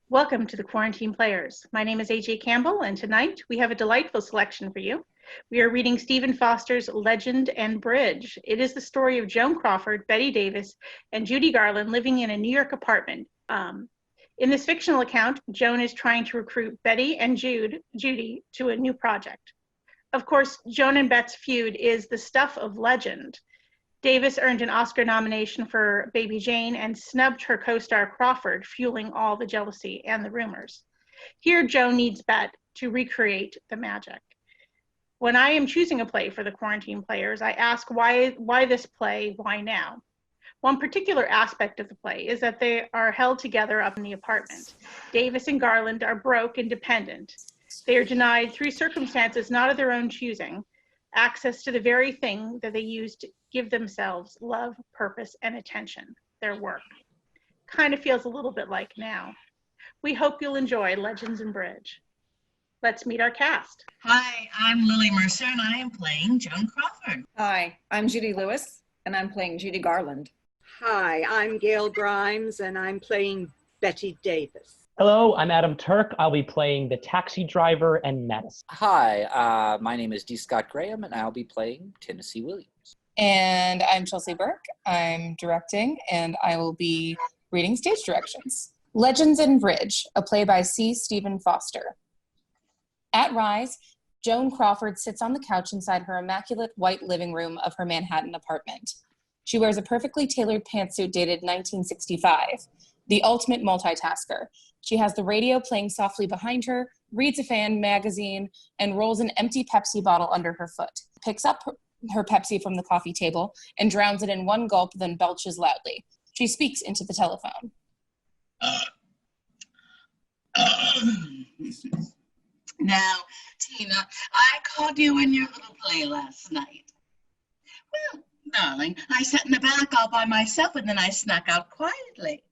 Welcome to the Quarantine Players. My name is AJ Campbell, and tonight we have a delightful selection for you. We are reading Stephen Foster's Legend and Bridge. It is the story of Joan Crawford, Bette Davis, and Judy Garland living in a New York apartment. In this fictional account, Joan is trying to recruit Bette and Judy to a new project. Of course, Joan and Bette's feud is the stuff of legend. Davis earned an Oscar nomination for Baby Jane and snubbed her co-star Crawford, fueling all the jealousy and the rumors. Here, Joan needs Bette to recreate the magic. When I am choosing a play for the Quarantine Players, I ask why this play, why now? One particular aspect of the play is that they are held together up in the apartment. Davis and Garland are broke and dependent. They are denied, through circumstances not of their own choosing, access to the very thing that they use to give themselves love, purpose, and attention, their work. Kind of feels a little bit like now. We hope you'll enjoy Legends and Bridge. Let's meet our cast. Hi, I'm Lily Mercer, and I am playing Joan Crawford. Hi, I'm Judy Lewis, and I'm playing Judy Garland. Hi, I'm Gayle Grimes, and I'm playing Bette Davis. Hello, I'm Adam Turck. I'll be playing the taxi driver and Madison. Hi, my name is D. Scott Graham, and I'll be playing Tennessee Williams. And I'm Chelsea Burke. I'm directing, and I will be reading stage directions. Legends and Bridge, a play by C. Stephen Foster. At Rise, Joan Crawford sits on the couch inside her immaculate white living room of her Manhattan apartment. She wears a perfectly tailored pantsuit dated 1965, the ultimate multitasker. She has the radio playing softly behind her, reads a fan magazine, and rolls an empty Pepsi bottle under her foot. Picks up her Pepsi from the coffee table and drowns it in one gulp, then belches loudly. She speaks into the telephone. Now, Tina, I called you in your little play last night. Well, darling, I sat in the back all by myself, and then I snuck out quietly.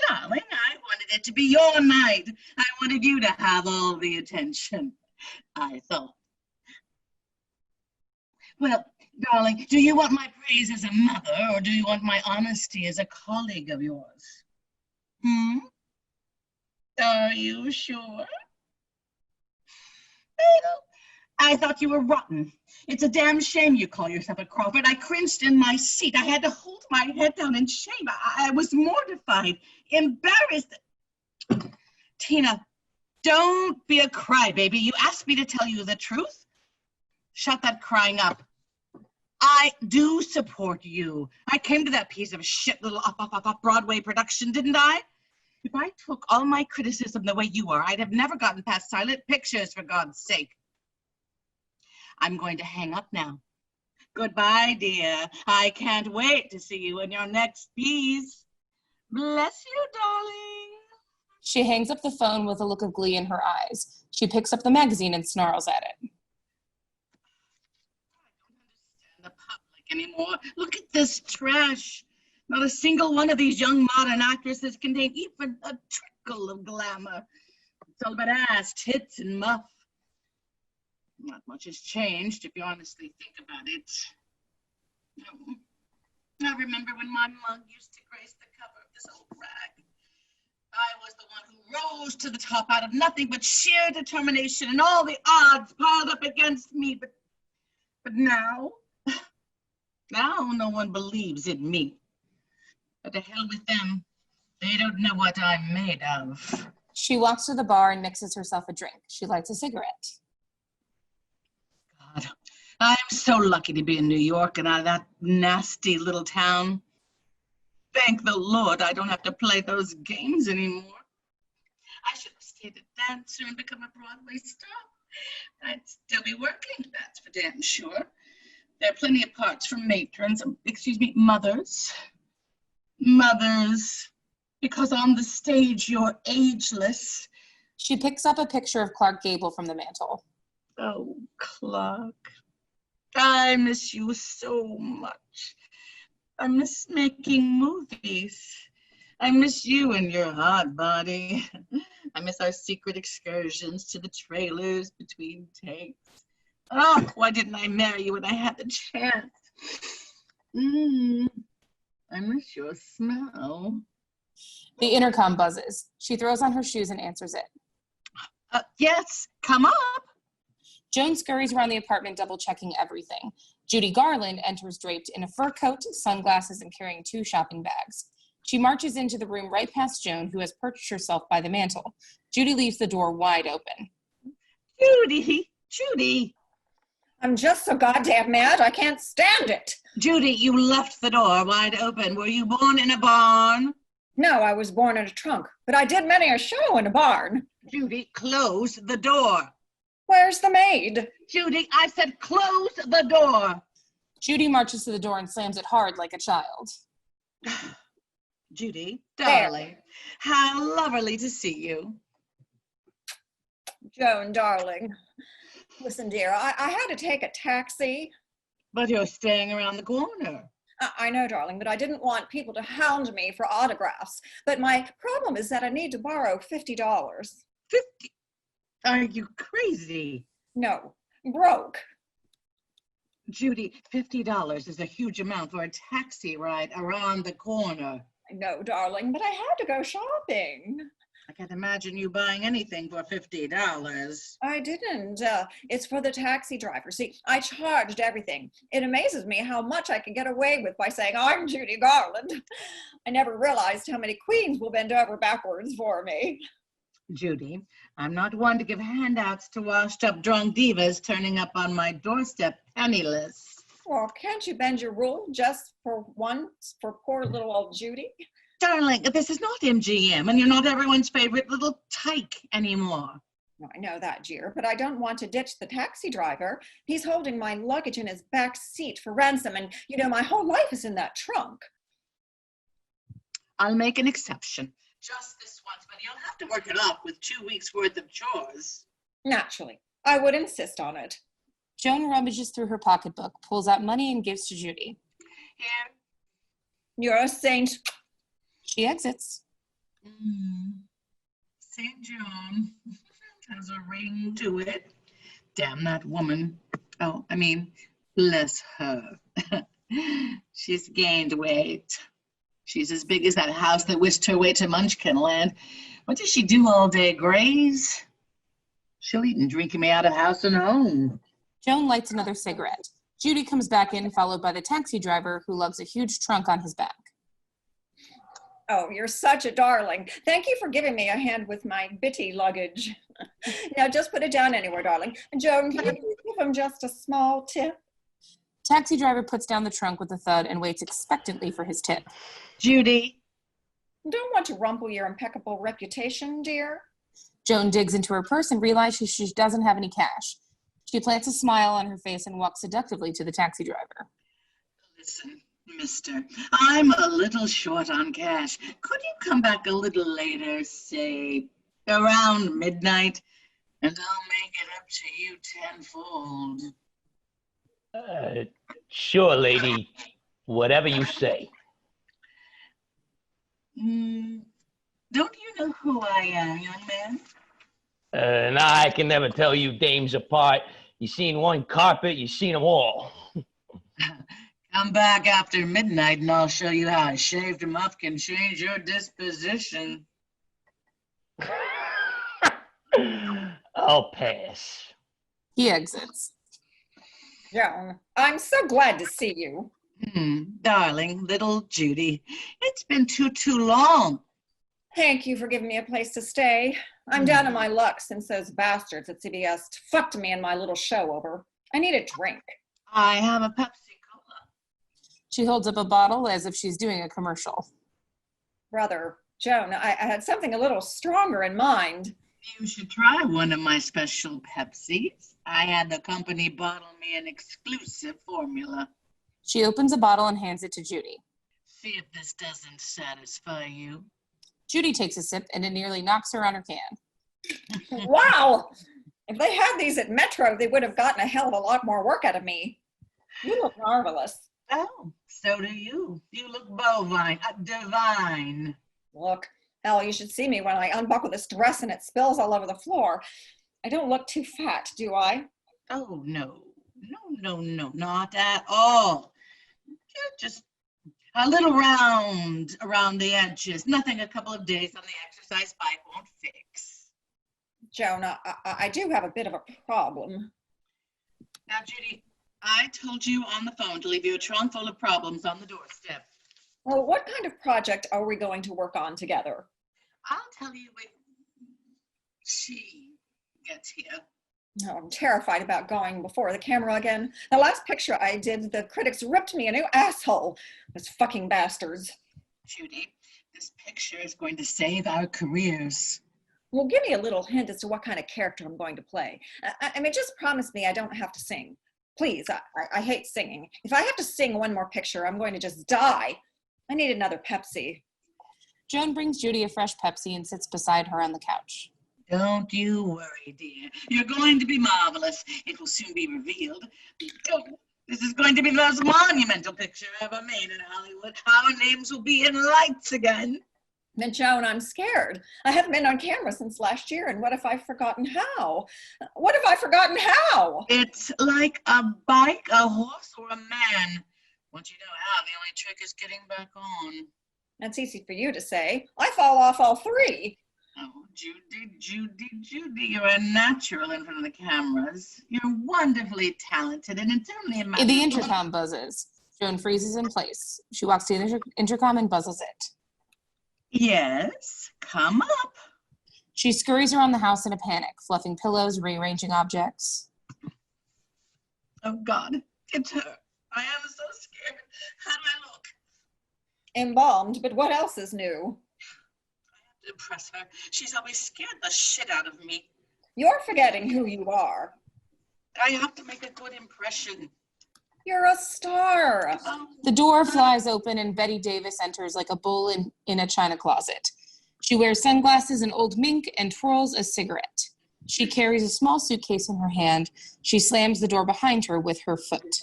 Darling, I wanted it to be your night. I wanted you to have all the attention, I thought. Well, darling, do you want my praise as a mother, or do you want my honesty as a colleague of yours? Are you sure? I thought you were rotten. It's a damn shame you call yourself a Crawford. I cringed in my seat. I had to hold my head down in shame. I was mortified, embarrassed. Tina, don't be a crybaby. You asked me to tell you the truth. Shut that crying up. I do support you. I came to that piece of shit little Off-Broadway production, didn't I? If I took all my criticism the way you are, I'd have never gotten past silent pictures, for God's sake. I'm going to hang up now. Goodbye, dear. I can't wait to see you in your next piece. Bless you, darling. She hangs up the phone with a look of glee in her eyes. She picks up the magazine and snarls at it. I don't understand the public anymore. Look at this trash. Not a single one of these young modern actresses contain even a trickle of glamour. It's all about ass, tits, and muff. Not much has changed, if you honestly think about it. I remember when my mug used to grace the cover of this old rag. I was the one who rose to the top out of nothing but sheer determination, and all the odds piled up against me. But now no one believes in me. But to hell with them. They don't know what I'm made of. She walks to the bar and mixes herself a drink. She lights a cigarette. God, I'm so lucky to be in New York and out of that nasty little town. Thank the Lord I don't have to play those games anymore. I should have stayed a dancer and become a Broadway star. I'd still be working, that's for damn sure. There are plenty of parts for matrons, mothers. Mothers, because on the stage you're ageless. She picks up a picture of Clark Gable from the mantel. Oh, Clark, I miss you so much. I miss making movies. I miss you and your hot body. I miss our secret excursions to the trailers between takes. Oh, why didn't I marry you when I had the chance? I miss your smell. The intercom buzzes. She throws on her shoes and answers it. Yes, come up. Joan scurries around the apartment, double-checking everything. Judy Garland enters draped in a fur coat, sunglasses, and carrying 2 shopping bags. She marches into the room right past Joan, who has perched herself by the mantel. Judy leaves the door wide open. Judy. I'm just so goddamn mad, I can't stand it. Judy, you left the door wide open. Were you born in a barn? No, I was born in a trunk, but I did many a show in a barn. Judy, close the door. Where's the maid? Judy, I said close the door. Judy marches to the door and slams it hard like a child. Judy, There. darling, how lovely to see you. Joan, darling. Listen, dear, I had to take a taxi. But you're staying around the corner. I know, darling, but I didn't want people to hound me for autographs. But my problem is that I need to borrow $50. 50? Are you crazy? No, broke. Judy, $50 is a huge amount for a taxi ride around the corner. I know, darling, but I had to go shopping. I can't imagine you buying anything for $50. I didn't. It's for the taxi driver. See, I charged everything. It amazes me how much I can get away with by saying, I'm Judy Garland. I never realized how many queens will bend over backwards for me. Judy, I'm not one to give handouts to washed-up drunk divas turning up on my doorstep penniless. Well, can't you bend your rule just for once for poor little old Judy? Darling, this is not MGM, and you're not everyone's favorite little tyke anymore. I know that, dear, but I don't want to ditch the taxi driver. He's holding my luggage in his back seat for ransom, and, you know, my whole life is in that trunk. I'll make an exception. Just this once, but you'll have to work it off with 2 weeks' worth of chores. Naturally. I would insist on it. Joan rummages through her pocketbook, pulls out money, and gives to Judy. Here. You're a saint. She exits. St. John has a ring to it. Damn that woman. Oh, I mean, bless her. She's gained weight. She's as big as that house that whisked her way to Munchkinland. What does she do all day? Graze? She'll eat and drink me out of house and home. Joan lights another cigarette. Judy comes back in, followed by the taxi driver, who lugs a huge trunk on his back. Oh, you're such a darling. Thank you for giving me a hand with my bitty luggage. Now just put it down anywhere, darling. And Joan, can you give him just a small tip? Taxi driver puts down the trunk with a thud and waits expectantly for his tip. Judy. Don't want to rumple your impeccable reputation, dear. Joan digs into her purse and realizes she doesn't have any cash. She plants a smile on her face and walks seductively to the taxi driver. Listen, mister, I'm a little short on cash. Could you come back a little later, say around midnight, and I'll make it up to you tenfold? Sure, lady. Whatever you say. Don't you know who I am, young man? Nah, I can never tell you dames apart. You seen one carpet, you seen them all. Come back after midnight and I'll show you how a shaved muff can change your disposition. I'll pass. He exits. Joan, I'm so glad to see you. Darling, little Judy, it's been too long. Thank you for giving me a place to stay. I'm down on my luck since those bastards at CBS fucked me in my little show over. I need a drink. I have a Pepsi-Cola. She holds up a bottle as if she's doing a commercial. Brother, Joan, I had something a little stronger in mind. You should try one of my special Pepsis. I had the company bottle me an exclusive formula. She opens a bottle and hands it to Judy. See if this doesn't satisfy you. Judy takes a sip and it nearly knocks her on her can. Wow! If they had these at Metro, they would have gotten a hell of a lot more work out of me. You look marvelous. Oh, so do you. You look bovine, divine. Look, hell, you should see me when I unbuckle this dress and it spills all over the floor. I don't look too fat, do I? Oh, no, not at all. You're just A little round around the edges. Nothing a couple of days on the exercise bike won't fix. Joan, I do have a bit of a problem. Now, Judy, I told you on the phone to leave you a trunk full of problems on the doorstep. Well, what kind of project are we going to work on together? I'll tell you when she gets here. Oh, I'm terrified about going before the camera again. The last picture I did, the critics ripped me a new asshole. Those fucking bastards. Judy, this picture is going to save our careers. Well, give me a little hint as to what kind of character I'm going to play. I mean, just promise me I don't have to sing. Please, I hate singing. If I have to sing one more picture, I'm going to just die. I need another Pepsi. Joan brings Judy a fresh Pepsi and sits beside her on the couch. Don't you worry, dear. You're going to be marvelous. It will soon be revealed. Oh, this is going to be the most monumental picture ever made in Hollywood. Our names will be in lights again. Then, Joan, I'm scared. I haven't been on camera since last year, and what if I've forgotten how? What if I've forgotten how? It's like a bike, a horse, or a man. Once you know how, the only trick is getting back on. That's easy for you to say. I fall off all three. Oh, Judy, you're a natural in front of the cameras. You're wonderfully talented, and it's only a matter The intercom buzzes. Joan freezes in place. She walks to the intercom and buzzes it. Yes, come up. She scurries around the house in a panic, fluffing pillows, rearranging objects. Oh, God, it's her. I am so scared. How do I look? Embalmed, but what else is new? Impress her. She's always scared the shit out of me. You're forgetting who you are. I have to make a good impression. You're a star. The door flies open and Bette Davis enters like a bull in a china closet. She wears sunglasses and old mink and twirls a cigarette. She carries a small suitcase in her hand. She slams the door behind her with her foot.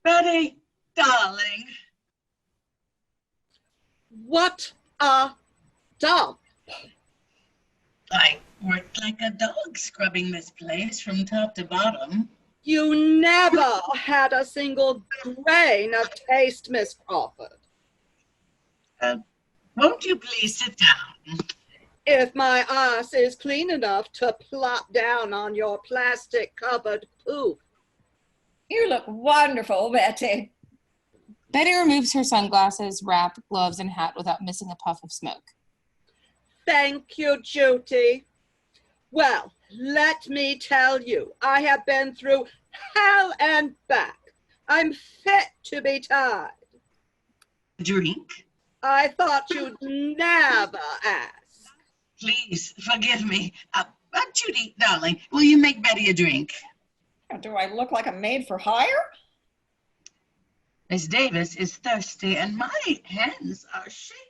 Bette, darling. What a dump. I worked like a dog scrubbing this place from top to bottom. You never had a single grain of taste, Miss Crawford. Won't you please sit down? If my ass is clean enough to plop down on your plastic-covered poop. You look wonderful, Bette. Bette removes her sunglasses, wrap, gloves, and hat without missing a puff of smoke. Thank you, Judy. Well, let me tell you, I have been through hell and back. I'm fit to be tied. Drink? I thought you'd never ask. Please, forgive me. Judy, darling, will you make Bette a drink? Do I look like a maid for hire? Miss Davis is thirsty and my hands are shaking.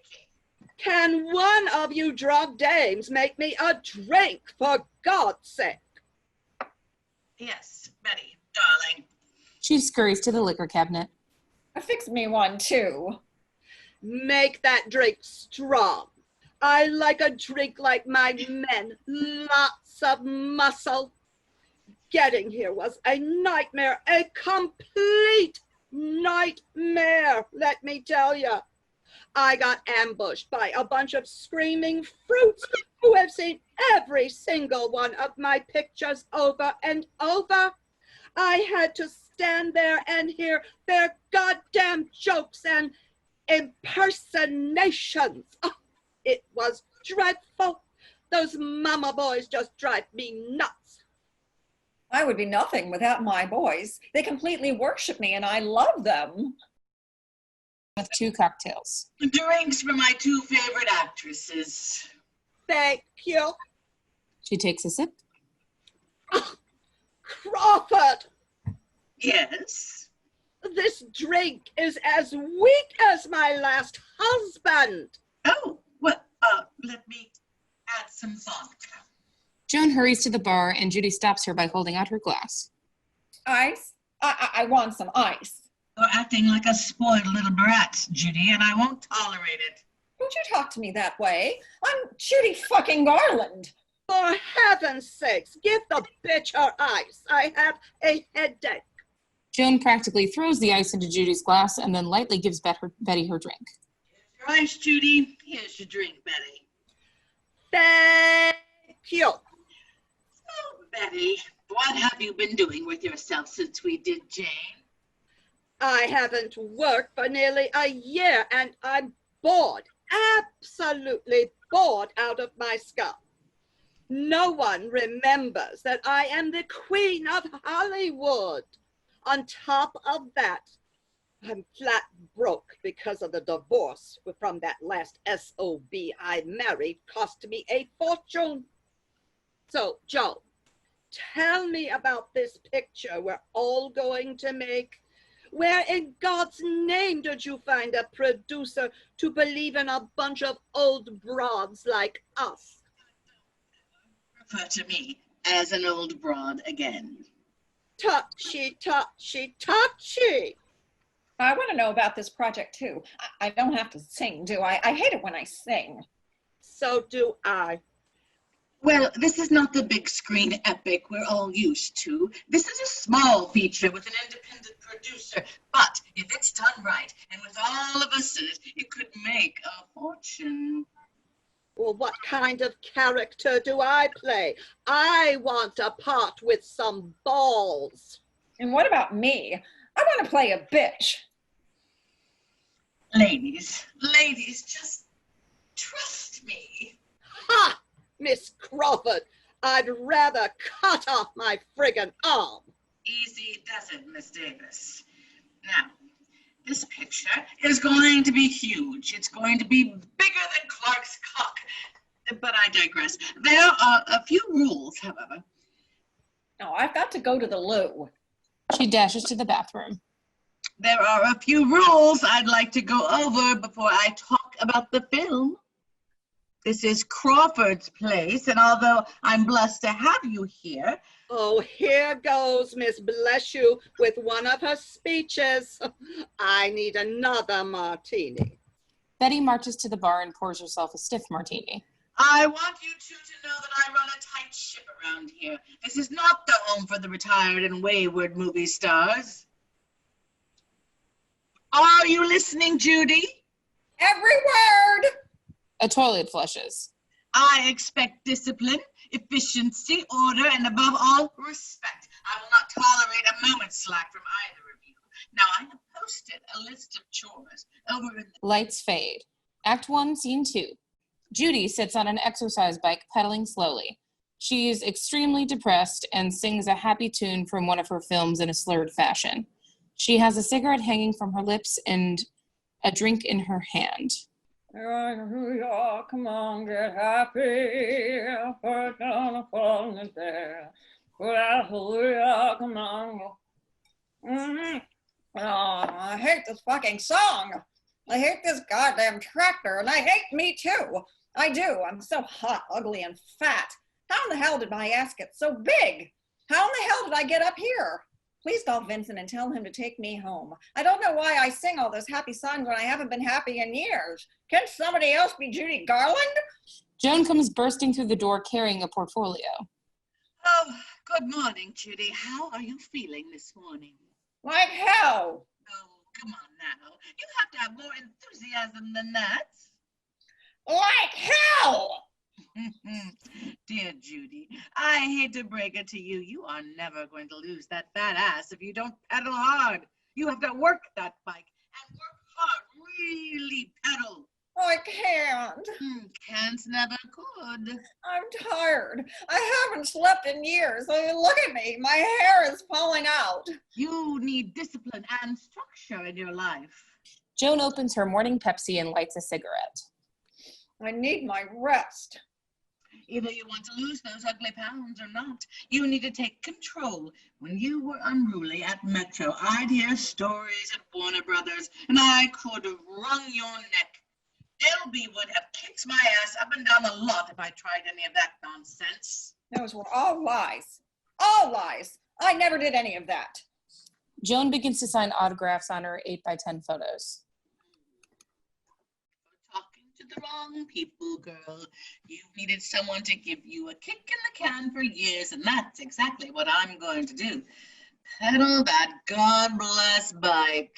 Can one of you drug dames make me a drink, for God's sake? Yes, Bette, darling. She scurries to the liquor cabinet. Fix me one, too. Make that drink strong. I like a drink like my men, lots of muscle. Getting here was a nightmare, a complete nightmare, let me tell you. I got ambushed by a bunch of screaming fruits who have seen every single one of my pictures over and over. I had to stand there and hear their goddamn jokes and impersonations. Oh, it was dreadful. Those mama boys just drive me nuts. I would be nothing without my boys. They completely worship me and I love them. With 2 cocktails. Drinks for my 2 favorite actresses. Thank you. She takes a sip. Oh, Crawford, Yes? this drink is as weak as my last husband. Oh, well, let me add some vodka. Joan hurries to the bar and Judy stops her by holding out her glass. Ice? I want some ice. You're acting like a spoiled little brat, Judy, and I won't tolerate it. Don't you talk to me that way. I'm Judy fucking Garland. For heaven's sakes, give the bitch her ice. I have a headache. Joan practically throws the ice into Judy's glass and then lightly gives Betty her drink. Here's your ice, Judy. Here's your drink, Betty. Thank you. So, Betty, what have you been doing with yourself since we did Jane? I haven't worked for nearly a year and I'm bored, absolutely bored out of my skull. No one remembers that I am the queen of Hollywood. On top of that, I'm flat broke because of the divorce from that last SOB I married cost me a fortune. So, Joe, tell me about this picture we're all going to make. Where in God's name did you find a producer to believe in a bunch of old broads like us? Refer to me as an old broad again. Touchy, touchy, touchy. I want to know about this project too. I don't have to sing, do I? I hate it when I sing. So do I. Well, this is not the big screen epic we're all used to. This is a small feature with an independent producer. But if it's done right, and with all of us in it, it could make a fortune. Well, what kind of character do I play? I want a part with some balls. And what about me? I want to play a bitch. Ladies, just trust me. Ha! Miss Crawford, I'd rather cut off my friggin' arm. Easy does it, Miss Davis. Now, this picture is going to be huge. It's going to be bigger than Clark's cock. But I digress. There are a few rules, however. No, I've got to go to the loo. She dashes to the bathroom. There are a few rules I'd like to go over before I talk about the film. This is Crawford's place, and although I'm blessed to have you here, Oh, here goes Miss Bless You with one of her speeches. I need another martini. Betty marches to the bar and pours herself a stiff martini. I want you two to know that I run a tight ship around here. This is not the home for the retired and wayward movie stars. Are you listening, Judy? Every word! A toilet flushes. I expect discipline, efficiency, order, and above all, respect. I will not tolerate a moment's slack from either of you. Now, I have posted a list of chores over in the... Lights fade. Act 1, Scene 2. Judy sits on an exercise bike pedaling slowly. She is extremely depressed and sings a happy tune from one of her films in a slurred fashion. She has a cigarette hanging from her lips and a drink in her hand. New York, come on, get happy. Put down a phone is there. Put out New York, come on. Oh, I hate this fucking song. I hate this goddamn tractor, and I hate me too. I do. I'm so hot, ugly, and fat. How in the hell did my ass get so big? How in the hell did I get up here? Please call Vincent and tell him to take me home. I don't know why I sing all those happy songs when I haven't been happy in years. Can somebody else be Judy Garland? Joan comes bursting through the door carrying a portfolio. Oh, good morning, Judy. How are you feeling this morning? Like hell. Oh, come on now. You have to have more enthusiasm than that. Like hell. Dear Judy, I hate to break it to you. You are never going to lose that fat ass if you don't pedal hard. You have to work that bike and work hard. Really pedal. Oh, I can't. Can't never could. I'm tired. I haven't slept in years. I mean, look at me. My hair is falling out. You need discipline and structure in your life. Joan opens her morning Pepsi and lights a cigarette. I need my rest. Either you want to lose those ugly pounds or not. You need to take control. When you were unruly at Metro, I'd hear stories at Warner Brothers, and I could have wrung your neck. Elby would have kicked my ass up and down the lot if I tried any of that nonsense. Those were all lies. All lies. I never did any of that. Joan begins to sign autographs on her 8x10 photos. Talking to the wrong people, girl. You've needed someone to give you a kick in the can for years, and that's exactly what I'm going to do. Pedal that God bless bike.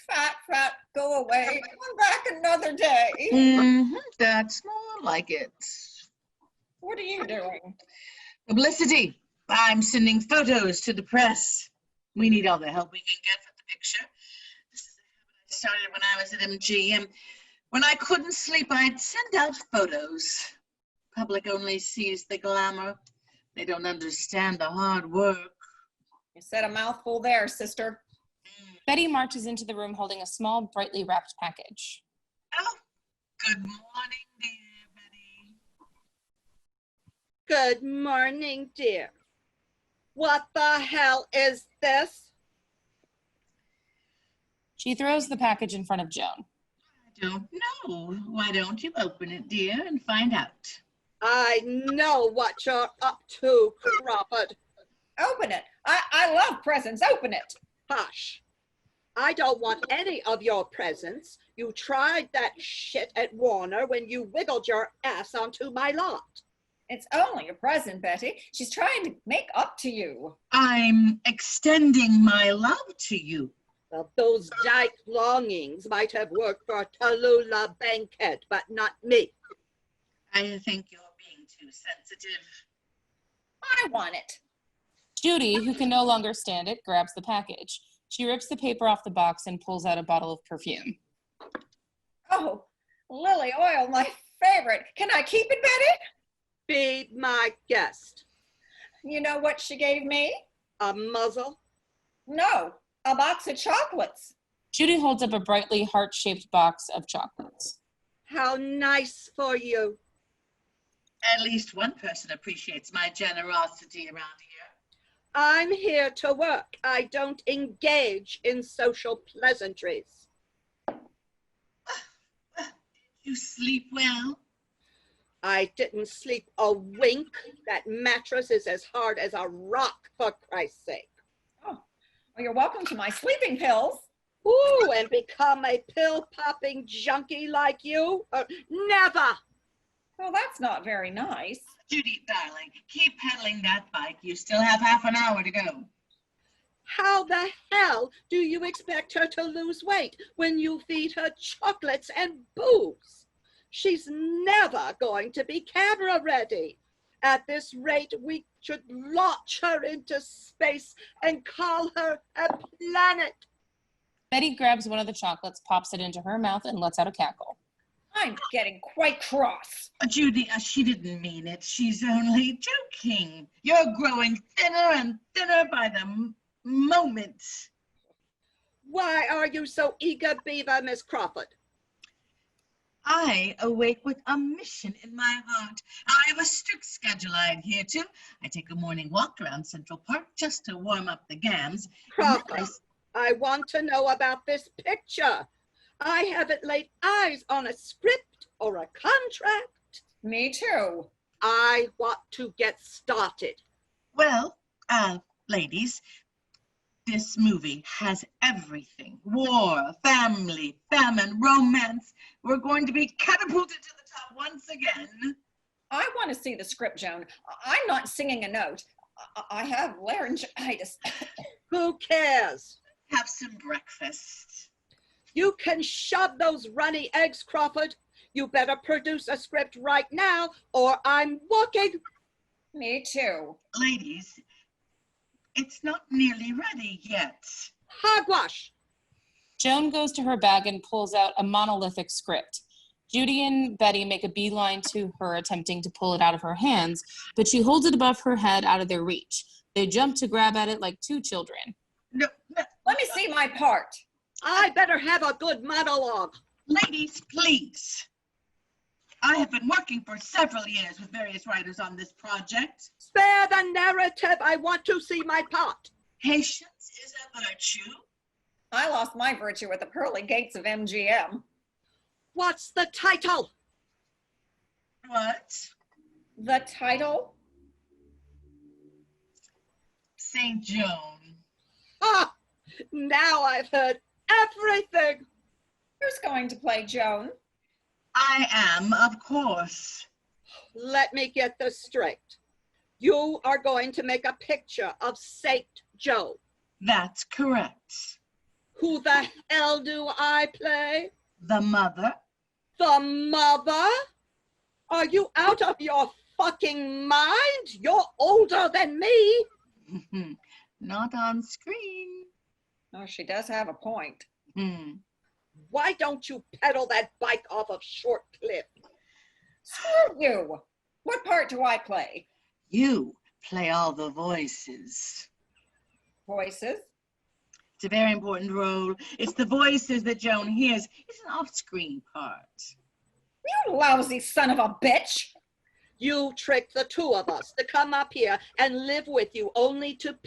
Fat, go away. Come back another day. That's more like it. What are you doing? Publicity. I'm sending photos to the press. We need all the help we can get for the picture. This is a habit I started when I was at MGM. When I couldn't sleep, I'd send out photos. Public only sees the glamour. They don't understand the hard work. You said a mouthful there, sister. Betty marches into the room holding a small, brightly wrapped package. Oh, good morning, dear Betty. Good morning, dear. What the hell is this? She throws the package in front of Joan. I don't know. Why don't you open it, dear, and find out? I know what you're up to, Crawford. Open it. I love presents. Open it. Hush. I don't want any of your presents. You tried that shit at Warner when you wiggled your ass onto my lot. It's only a present, Betty. She's trying to make up to you. I'm extending my love to you. Well, those dyke longings might have worked for Tallulah Bankhead, but not me. I think you're being too sensitive. I want it. Judy, who can no longer stand it, grabs the package. She rips the paper off the box and pulls out a bottle of perfume. Oh, lily oil, my favorite. Can I keep it, Betty? Be my guest. You know what she gave me? A muzzle? No, a box of chocolates. Judy holds up a brightly heart-shaped box of chocolates. How nice for you. At least one person appreciates my generosity around here. I'm here to work. I don't engage in social pleasantries. Did you sleep well? I didn't sleep a wink. That mattress is as hard as a rock, for Christ's sake. Oh, well, you're welcome to my sleeping pills. Ooh, and become a pill-popping junkie like you? Never! Well, that's not very nice. Judy, darling, keep pedaling that bike. You still have half an hour to go. How the hell do you expect her to lose weight when you feed her chocolates and booze? She's never going to be camera ready. At this rate, we should launch her into space and call her a planet. Betty grabs one of the chocolates, pops it into her mouth, and lets out a cackle. I'm getting quite cross. Judy, she didn't mean it. She's only joking. You're growing thinner and thinner by the moment. Why are you so eager, Beaver, Miss Crawford? I awake with a mission in my heart. I have a strict schedule I adhere to. I take a morning walk around Central Park just to warm up the gams. Crawford, I want to know about this picture. I haven't laid eyes on a script or a contract. Me too. I want to get started. Well, ladies, this movie has everything. War, family, famine, romance. We're going to be catapulted to the top once again. I want to see the script, Joan. I'm not singing a note. I have laryngitis. Who cares? Have some breakfast. You can shove those runny eggs, Crawford. You better produce a script right now or I'm walking. Me too. Ladies, it's not nearly ready yet. Hogwash. Joan goes to her bag and pulls out a monolithic script. Judy and Betty make a beeline to her, attempting to pull it out of her hands, but she holds it above her head out of their reach. They jump to grab at it like two children. No, Let me see my part. I better have a good monologue. ladies, please. I have been working for several years with various writers on this project. Spare the narrative. I want to see my part. Patience is a virtue. I lost my virtue at the pearly gates of MGM. What's the title? What? The title? St. Joan. Ah, now I've heard everything. Who's going to play Joan? I am, of course. Let me get this straight. You are going to make a picture of St. Joe. That's correct. Who the hell do I play? The mother. The mother? Are you out of your fucking mind? You're older than me. Not on screen. Oh, she does have a point. Why don't you pedal that bike off of Short Cliff? Screw you. What part do I play? You play all the voices. Voices? It's a very important role. It's the voices that Joan hears. It's an off-screen part. You lousy son of a bitch. You tricked the two of us to come up here and live with you only to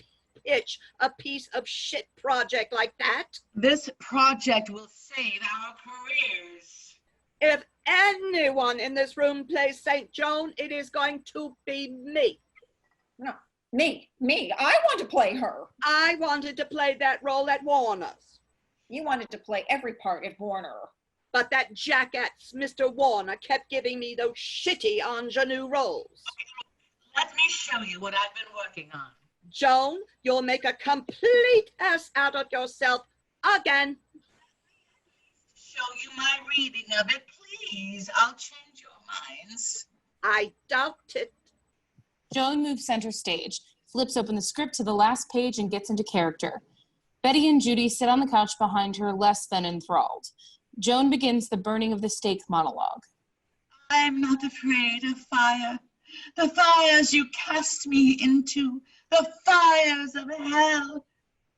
pitch a piece of shit project like that. This project will save our careers. If anyone in this room plays St. Joan, it is going to be me. No, me. I want to play her. I wanted to play that role at Warner's. You wanted to play every part at Warner. But that jackass, Mr. Warner, kept giving me those shitty ingenue roles. Let me show you what I've been working on. Joan, you'll make a complete ass out of yourself again. Show you my reading of it, please. I'll change your minds. I doubt it. Joan moves center stage, flips open the script to the last page, and gets into character. Bette and Judy sit on the couch behind her, less than enthralled. Joan begins the burning of the stake monologue. I'm not afraid of fire. The fires you cast me into, the fires of hell.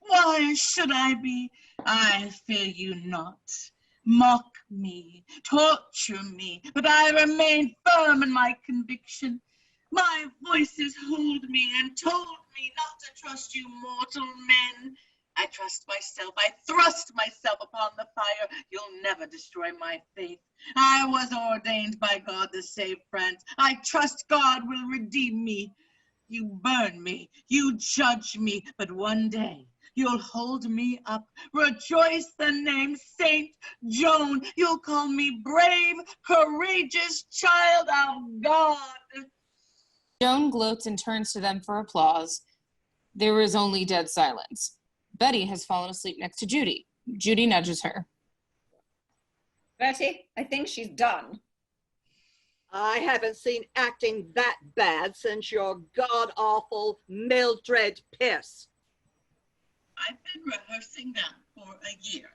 Why should I be? I fear you not. Mock me, torture me, but I remain firm in my conviction. My voices hold me and told me not to trust you mortal men. I trust myself. I thrust myself upon the fire. You'll never destroy my faith. I was ordained by God to save France. I trust God will redeem me. You burn me. You judge me. But one day you'll hold me up. Rejoice the name Saint Joan. You'll call me brave, courageous child of God. Joan gloats and turns to them for applause. There is only dead silence. Bette has fallen asleep next to Judy. Judy nudges her. Bette, I think she's done. I haven't seen acting that bad since your god-awful Mildred piss. I've been rehearsing that for a year.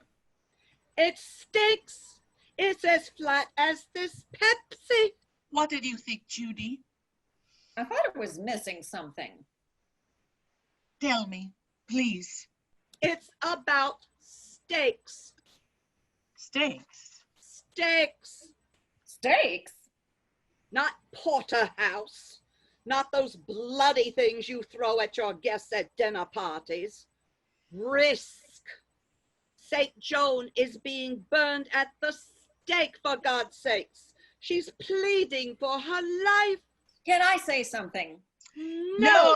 It stinks. It's as flat as this Pepsi. What did you think, Judy? I thought it was missing something. Tell me, please. It's about steaks. Steaks? Steaks. Steaks? Not porterhouse. Not those bloody things you throw at your guests at dinner parties. Risk. St. Joan is being burned at the stake, for God's sakes. She's pleading for her life. Can I say something? No.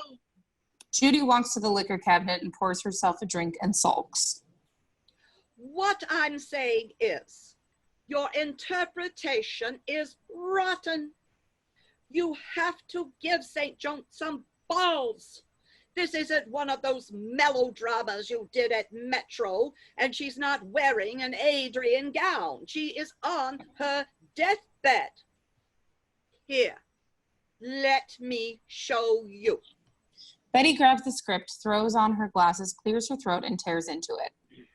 Judy walks to the liquor cabinet and pours herself a drink and sulks. What I'm saying is, your interpretation is rotten. You have to give St. Joan some balls. This isn't one of those melodramas you did at Metro, and she's not wearing an Adrian gown. She is on her deathbed. Here, let me show you. Bette grabs the script, throws on her glasses, clears her throat, and tears into it.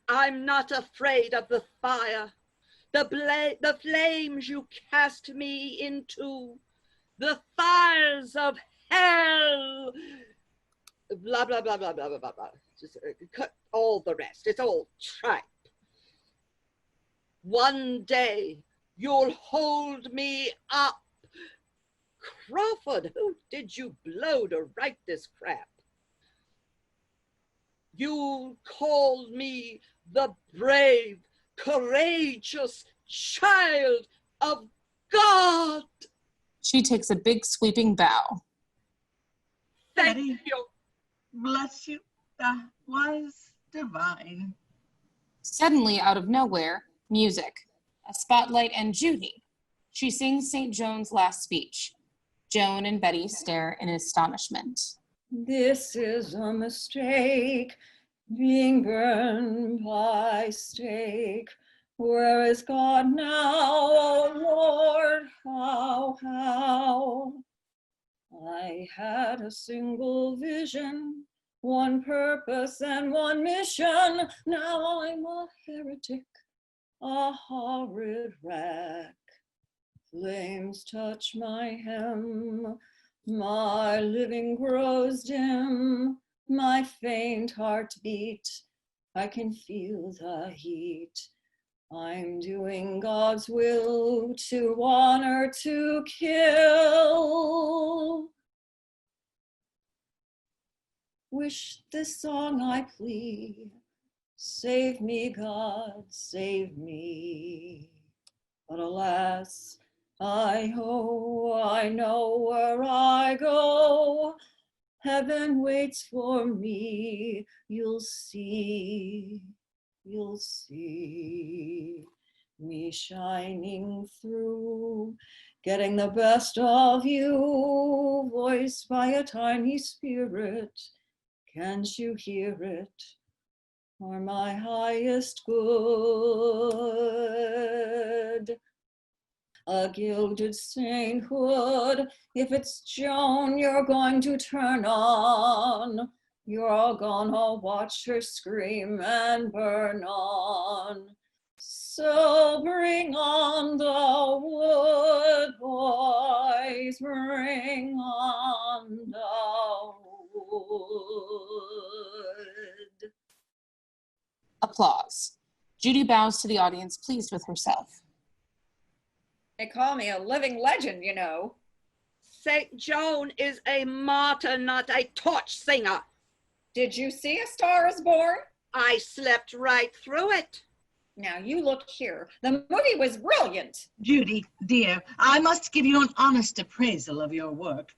I'm not afraid of the fire, the flames you cast me into, the fires of hell. Blah, blah, blah, blah, blah, blah, blah, blah. Just cut all the rest. It's all tripe. One day you'll hold me up. Crawford, who did you blow to write this crap? You called me the brave, courageous child of God. She takes a big sweeping bow. Thank Bette, you. Bless you. That was divine. Suddenly, out of nowhere, music. A spotlight and Judy. She sings St. Joan's last speech. Joan and Betty stare in astonishment. This is a mistake, being burned by stake. Where is God now, oh Lord, how? I had a single vision, one purpose and one mission. Now I'm a heretic, a horrid wreck. Flames touch my hem, my living grows dim, my faint heart beat, I can feel the heat. I'm doing God's will to honor, to kill. Wish this song I plea, save me, God, save me. But alas, I know where I go. Heaven waits for me, you'll see me shining through, getting the best of you, voiced by a tiny spirit. Can't you hear it? For my highest good. A gilded sainthood, if it's Joan you're going to turn on, you're gonna watch her scream and burn on. So bring on the wood, boys, bring on the wood. Applause. Judy bows to the audience, pleased with herself. They call me a living legend, you know. St. Joan is a martyr, not a torch singer. Did you see A Star is Born? I slept right through it. Now you look here. The movie was brilliant. Judy, dear, I must give you an honest appraisal of your work.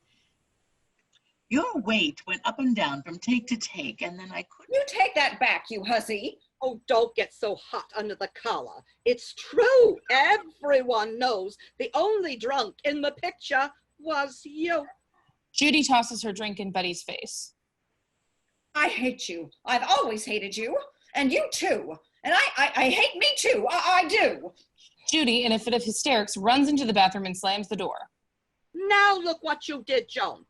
Your weight went up and down from take to take, and then I couldn't. You take that back, you hussy. Oh, don't get so hot under the collar. It's true. Everyone knows the only drunk in the picture was you. Judy tosses her drink in Betty's face. I hate you. I've always hated you. And you too. And I hate me too. I do. Judy, in a fit of hysterics, runs into the bathroom and slams the door. Now look what you did, Joan.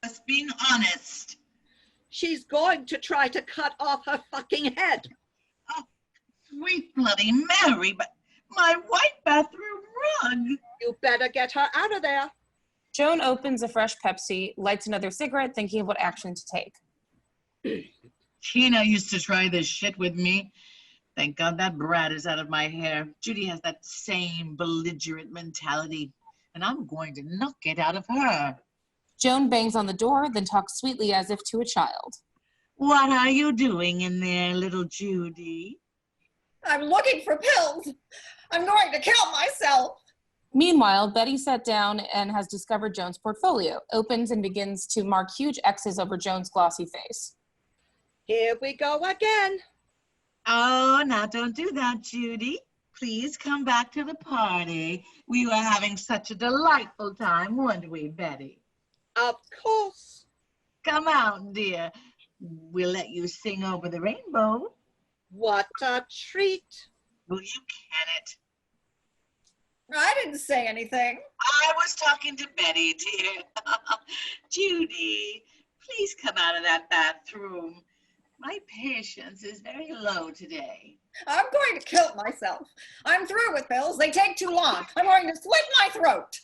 Just being honest. She's going to try to cut off her fucking head. Oh, sweet Bloody Mary, but my white bathroom rug. You better get her out of there. Joan opens a fresh Pepsi, lights another cigarette, thinking of what action to take. Tina used to try this shit with me. Thank God that brat is out of my hair. Judy has that same belligerent mentality, and I'm going to knock it out of her. Joan bangs on the door, then talks sweetly as if to a child. What are you doing in there, little Judy? I'm looking for pills. I'm going to kill myself. Meanwhile, Betty sat down and has discovered Joan's portfolio, opens and begins to mark huge X's over Joan's glossy face. Here we go again. Oh, now don't do that, Judy. Please come back to the party. We were having such a delightful time, weren't we, Betty? Of course. Come out, dear. We'll let you sing over the rainbow. What a treat. Will you can it? I didn't say anything. I was talking to Betty, dear. Judy, please come out of that bathroom. My patience is very low today. I'm going to kill myself. I'm through with pills. They take too long. I'm going to slit my throat.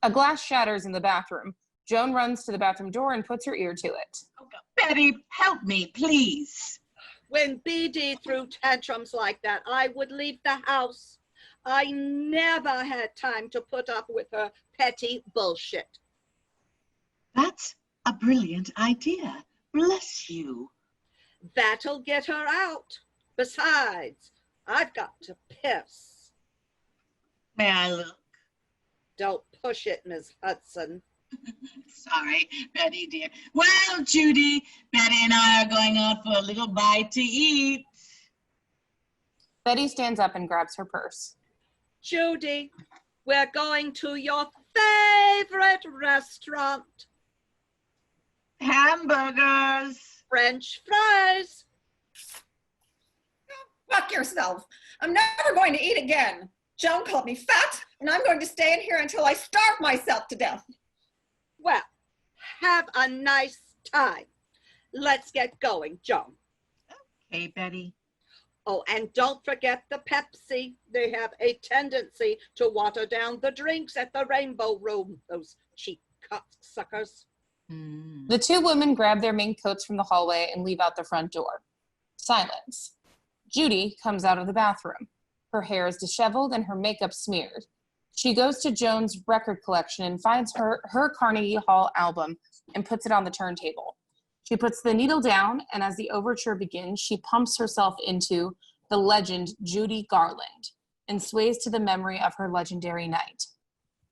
A glass shatters in the bathroom. Joan runs to the bathroom door and puts her ear to it. Oh, God. Betty, help me, please. When BD threw tantrums like that, I would leave the house. I never had time to put up with her petty bullshit. That's a brilliant idea. Bless you. That'll get her out. Besides, I've got to piss. May I look? Don't push it, Miss Hudson. Sorry, Betty, dear. Well, Judy, Betty and I are going out for a little bite to eat. Betty stands up and grabs her purse. Judy, we're going to your favorite restaurant. Hamburgers. French fries. Fuck yourself. I'm never going to eat again. Joan called me fat, and I'm going to stay in here until I starve myself to death. Well, have a nice time. Let's get going, Joan. Hey, Betty. Oh, and don't forget the Pepsi. They have a tendency to water down the drinks at the Rainbow Room, those cheap cocksuckers. The two women grab their mink coats from the hallway and leave out the front door. Silence. Judy comes out of the bathroom. Her hair is disheveled and her makeup smeared. She goes to Joan's record collection and finds her Carnegie Hall album and puts it on the turntable. She puts the needle down, and as the overture begins, she pumps herself into the legend Judy Garland and sways to the memory of her legendary night.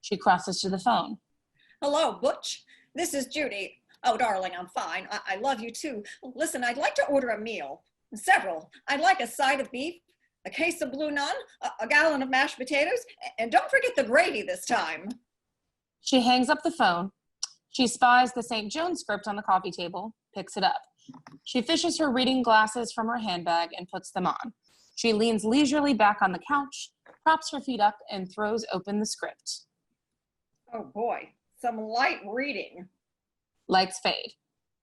She crosses to the phone. Hello, Butch. This is Judy. Oh, darling, I'm fine. I love you too. Listen, I'd like to order a meal. Several. I'd like a side of beef, a case of Blue Nun, a gallon of mashed potatoes, and don't forget the gravy this time. She hangs up the phone. She spies the St. Joan script on the coffee table, picks it up. She fishes her reading glasses from her handbag and puts them on. She leans leisurely back on the couch, props her feet up, and throws open the script. Oh boy, some light reading. Lights fade.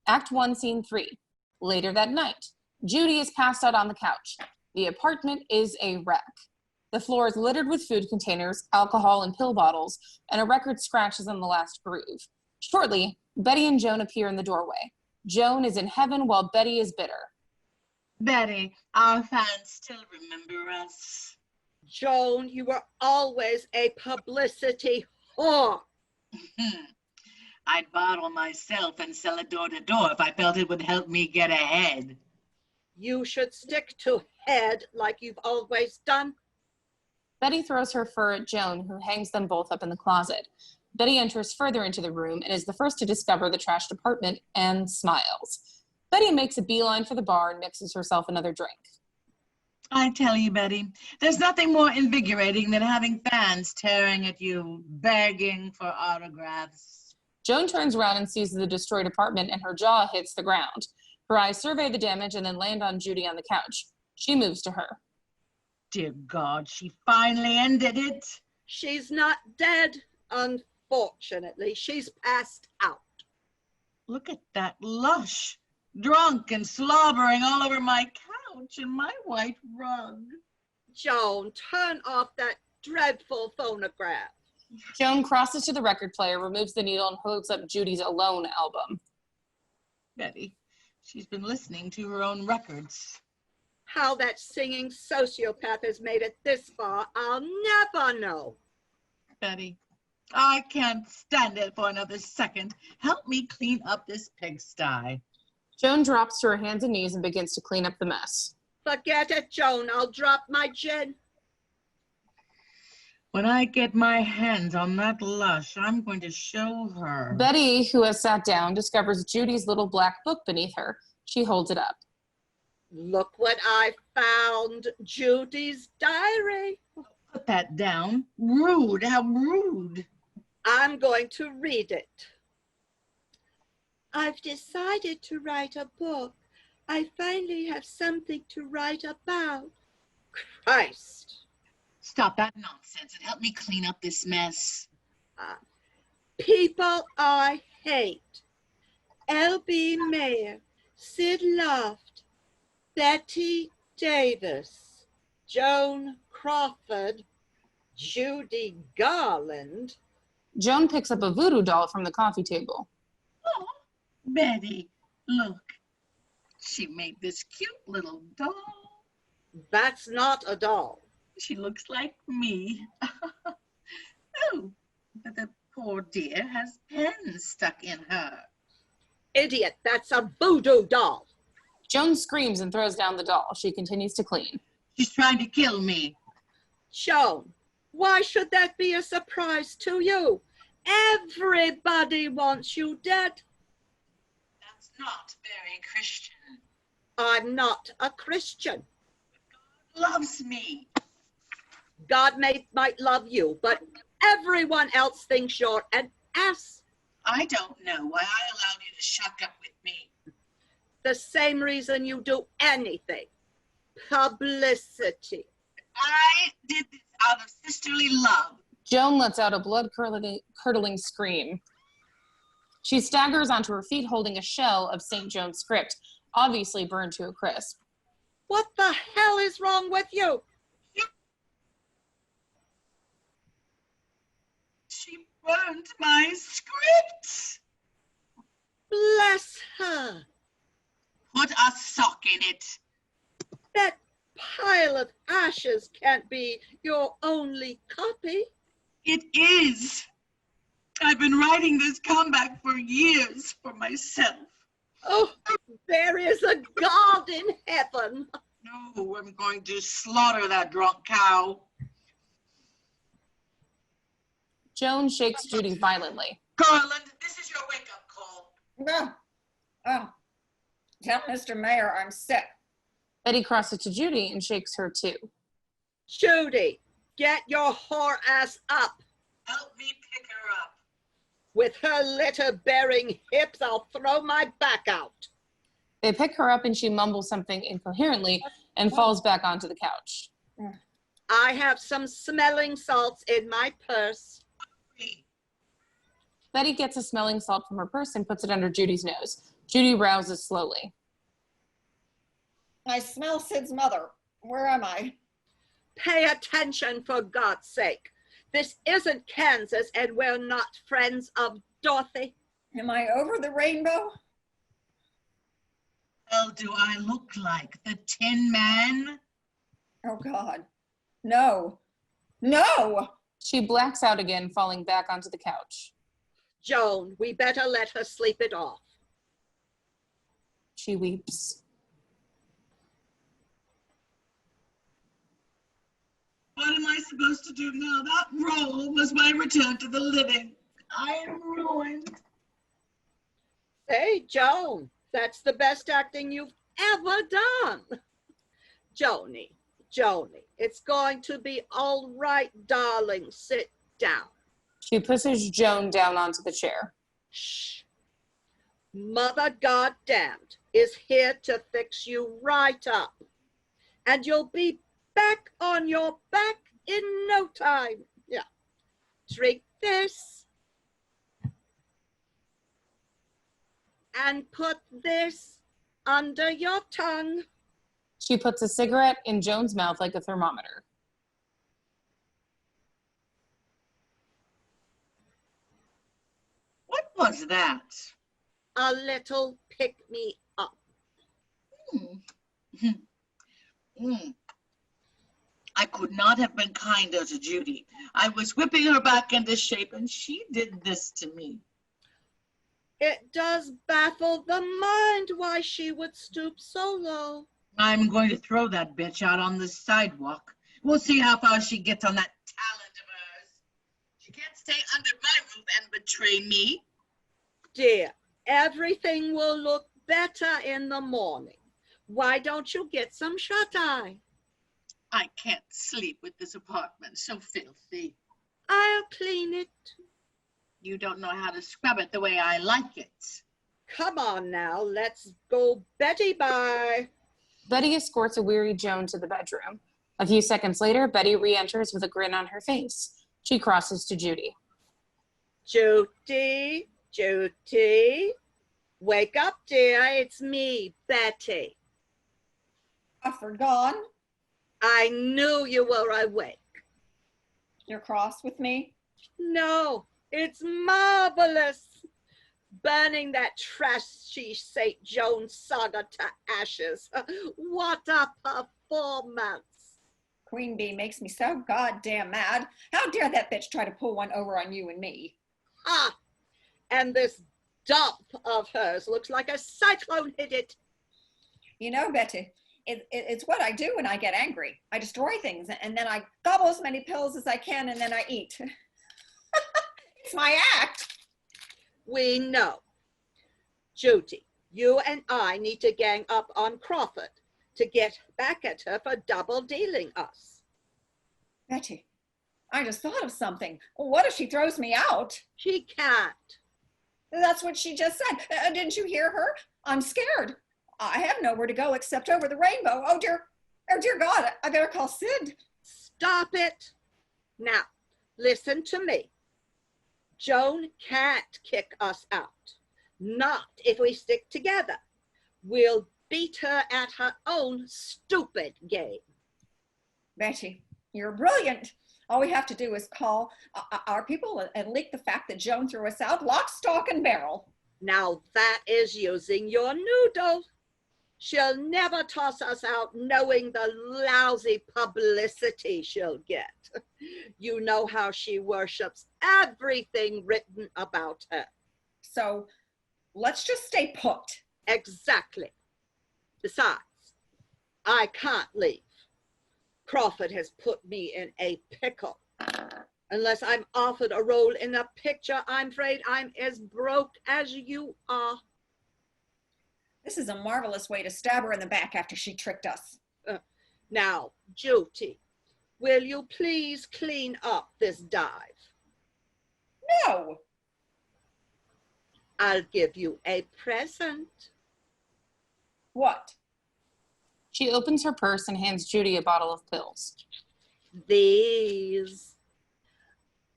Act 1, Scene 3. Later that night, Judy is passed out on the couch. The apartment is a wreck. The floor is littered with food containers, alcohol, and pill bottles, and a record scratches on the last groove. Shortly, Betty and Joan appear in the doorway. Joan is in heaven while Betty is bitter. Betty, our fans still remember us. Joan, you were always a publicity whore. I'd bottle myself and sell it door to door if I felt it would help me get ahead. You should stick to head like you've always done. Betty throws her fur at Joan, who hangs them both up in the closet. Betty enters further into the room and is the first to discover the trashed apartment and smiles. Betty makes a beeline for the bar and mixes herself another drink. I tell you, Betty, there's nothing more invigorating than having fans tearing at you, begging for autographs. Joan turns around and sees the destroyed apartment, and her jaw hits the ground. Her eyes survey the damage and then land on Judy on the couch. She moves to her. Dear God, she finally ended it. She's not dead, unfortunately. She's passed out. Look at that lush, drunk and slobbering all over my couch and my white rug. Joan, turn off that dreadful phonograph. Joan crosses to the record player, removes the needle, and holds up Judy's Alone album. Betty, she's been listening to her own records. How that singing sociopath has made it this far, I'll never know. Betty, I can't stand it for another second. Help me clean up this pigsty. Joan drops to her hands and knees and begins to clean up the mess. Forget it, Joan. I'll drop my gin. When I get my hands on that lush, I'm going to show her. Betty, who has sat down, discovers Judy's little black book beneath her. She holds it up. Look what I found. Judy's diary. Put that down. Rude, how rude. I'm going to read it. I've decided to write a book. I finally have something to write about. Christ. Stop that nonsense and help me clean up this mess. People I hate. L.B. Mayer, Sid Loft, Bette Davis, Joan Crawford, Judy Garland. Joan picks up a voodoo doll from the coffee table. Oh, Betty, look. She made this cute little doll. That's not a doll. She looks like me. Oh, but the poor dear has pens stuck in her. Idiot, that's a voodoo doll. Joan screams and throws down the doll. She continues to clean. She's trying to kill me. Joan, why should that be a surprise to you? Everybody wants you dead. That's not very Christian. I'm not a Christian. God loves me. God might love you, but everyone else thinks you're an ass. I don't know why I allowed you to shuck up with me. The same reason you do anything. Publicity. I did this out of sisterly love. Joan lets out a blood-curdling scream. She staggers onto her feet holding a shell of St. John's script, obviously burned to a crisp. What the hell is wrong with you? She burned my script. Bless her. Put a sock in it. That pile of ashes can't be your only copy. It is. I've been writing this comeback for years for myself. Oh, there is a God in heaven. No, I'm going to slaughter that drunk cow. Joan shakes Judy violently. Garland, this is your wake-up call. No. Oh, tell Mr. Mayor I'm sick. Bette crosses to Judy and shakes her too. Judy, get your whore ass up. Help me pick her up. With her litter-bearing hips, I'll throw my back out. They pick her up and she mumbles something incoherently and falls back onto the couch. I have some smelling salts in my purse. Bette gets a smelling salt from her purse and puts it under Judy's nose. Judy rouses slowly. I smell Sid's mother. Where am I? Pay attention, for God's sake. This isn't Kansas, and we're not friends of Dorothy. Am I over the rainbow? Well, do I look like the Tin Man? Oh, God. No. No! She blacks out again, falling back onto the couch. Joan, we better let her sleep it off. She weeps. What am I supposed to do now? That role was my return to the living. I am ruined. Hey, Joan, that's the best acting you've ever done. Joni, it's going to be all right, darling. Sit down. She pushes Joan down onto the chair. Shh. Mother goddamned is here to fix you right up. And you'll be back on your back in no time. Yeah. Drink this. And put this under your tongue. She puts a cigarette in Joan's mouth like a thermometer. What was that? A little pick-me-up. I could not have been kinder to Judy. I was whipping her back into shape, and she did this to me. It does baffle the mind why she would stoop so low. I'm going to throw that bitch out on the sidewalk. We'll see how far she gets on that talent of hers. She can't stay under my roof and betray me. Dear, everything will look better in the morning. Why don't you get some shut-eye? I can't sleep with this apartment, so filthy. I'll clean it. You don't know how to scrub it the way I like it. Come on now, let's go Betty by. Bette escorts a weary Joan to the bedroom. A few seconds later, Bette re-enters with a grin on her face. She crosses to Judy. Judy, wake up, dear. It's me, Betty. Crawford gone? I knew you were awake. You're cross with me? No, it's marvelous. Burning that trashy St. Joan saga to ashes. What a performance. Queen Bee makes me so goddamn mad. How dare that bitch try to pull one over on you and me? Ah, and this dump of hers looks like a cyclone hit it. You know, Bette, it's what I do when I get angry. I destroy things, and then I gobble as many pills as I can, and then I eat. It's my act. We know. Judy, you and I need to gang up on Crawford to get back at her for double dealing us. Betty, I just thought of something. What if she throws me out? She can't. That's what she just said. Didn't you hear her? I'm scared. I have nowhere to go except over the rainbow. Oh dear God, I better call Sid. Stop it. Now, listen to me. Joan can't kick us out. Not if we stick together. We'll beat her at her own stupid game. Betty, you're brilliant. All we have to do is call our people and leak the fact that Joan threw us out, lock, stock, and barrel. Now that is using your noodle. She'll never toss us out knowing the lousy publicity she'll get. You know how she worships everything written about her. So let's just stay put. Exactly. Besides, I can't leave. Crawford has put me in a pickle. Unless I'm offered a role in a picture, I'm afraid I'm as broke as you are. This is a marvelous way to stab her in the back after she tricked us. Now, Judy, will you please clean up this dive? No. I'll give you a present. What? She opens her purse and hands Judy a bottle of pills. These.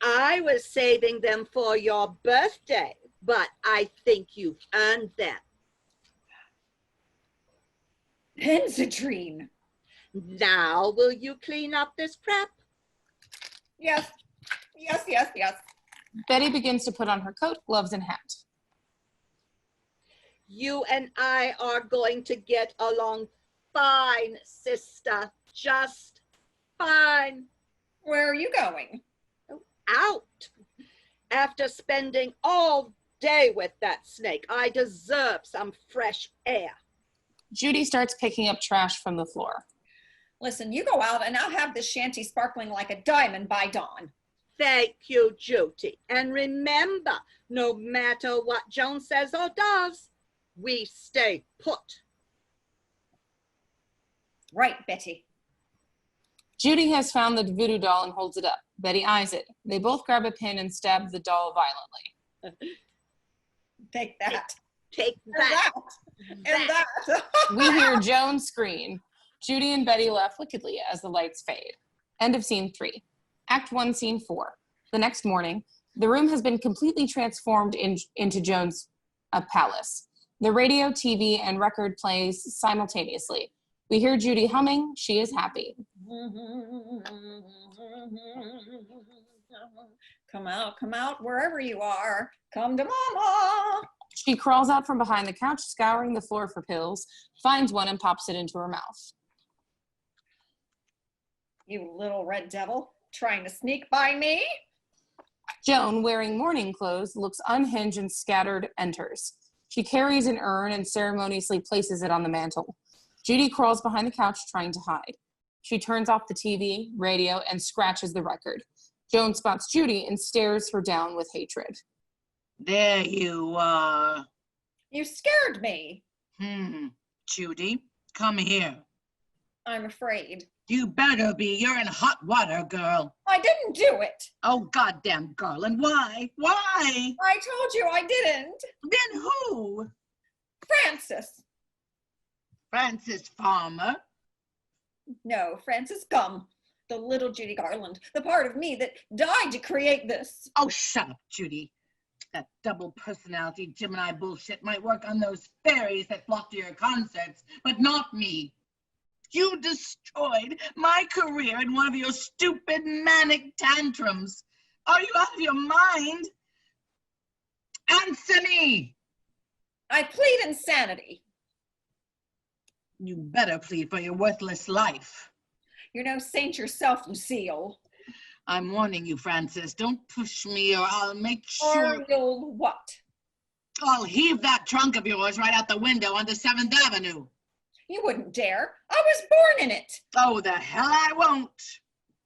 I was saving them for your birthday, but I think you've earned them. Benzedrine. Now, will you clean up this crap? Yes. Betty begins to put on her coat, gloves, and hat. You and I are going to get along fine, sister. Just fine. Where are you going? Out. After spending all day with that snake, I deserve some fresh air. Judy starts picking up trash from the floor. Listen, you go out and I'll have this shanty sparkling like a diamond by dawn. Thank you, Judy. And remember, no matter what Joan says or does, we stay put. Right, Betty. Judy has found the voodoo doll and holds it up. Betty eyes it. They both grab a pin and stab the doll violently. Take that. Take that. And that. We hear Joan scream. Judy and Betty laugh wickedly as the lights fade. End of scene 3. Act 1, scene 4. The next morning, the room has been completely transformed into Joan's palace. The radio, TV, and record plays simultaneously. We hear Judy humming. She is happy. Come out, wherever you are. Come to Mama. She crawls out from behind the couch, scouring the floor for pills, finds one and pops it into her mouth. You little red devil, trying to sneak by me? Joan, wearing morning clothes, looks unhinged and scattered, enters. She carries an urn and ceremoniously places it on the mantle. Judy crawls behind the couch, trying to hide. She turns off the TV, radio, and scratches the record. Joan spots Judy and stares her down with hatred. There you are. You scared me. Judy, come here. I'm afraid. You better be. You're in hot water, girl. I didn't do it. Oh, goddamn, Garland. Why? Why? I told you I didn't. Then who? Francis. Francis Farmer? No, Francis Gum. The little Judy Garland. The part of me that died to create this. Oh, shut up, Judy. That double personality Gemini bullshit might work on those fairies that flock to your concerts, but not me. You destroyed my career in one of your stupid manic tantrums. Are you out of your mind? Answer me! I plead insanity. You better plead for your worthless life. You're no saint yourself, Lucille. I'm warning you, Francis. Don't push me or I'll make sure... Or you'll what? I'll heave that trunk of yours right out the window onto 7th Avenue. You wouldn't dare. I was born in it. Oh, the hell I won't.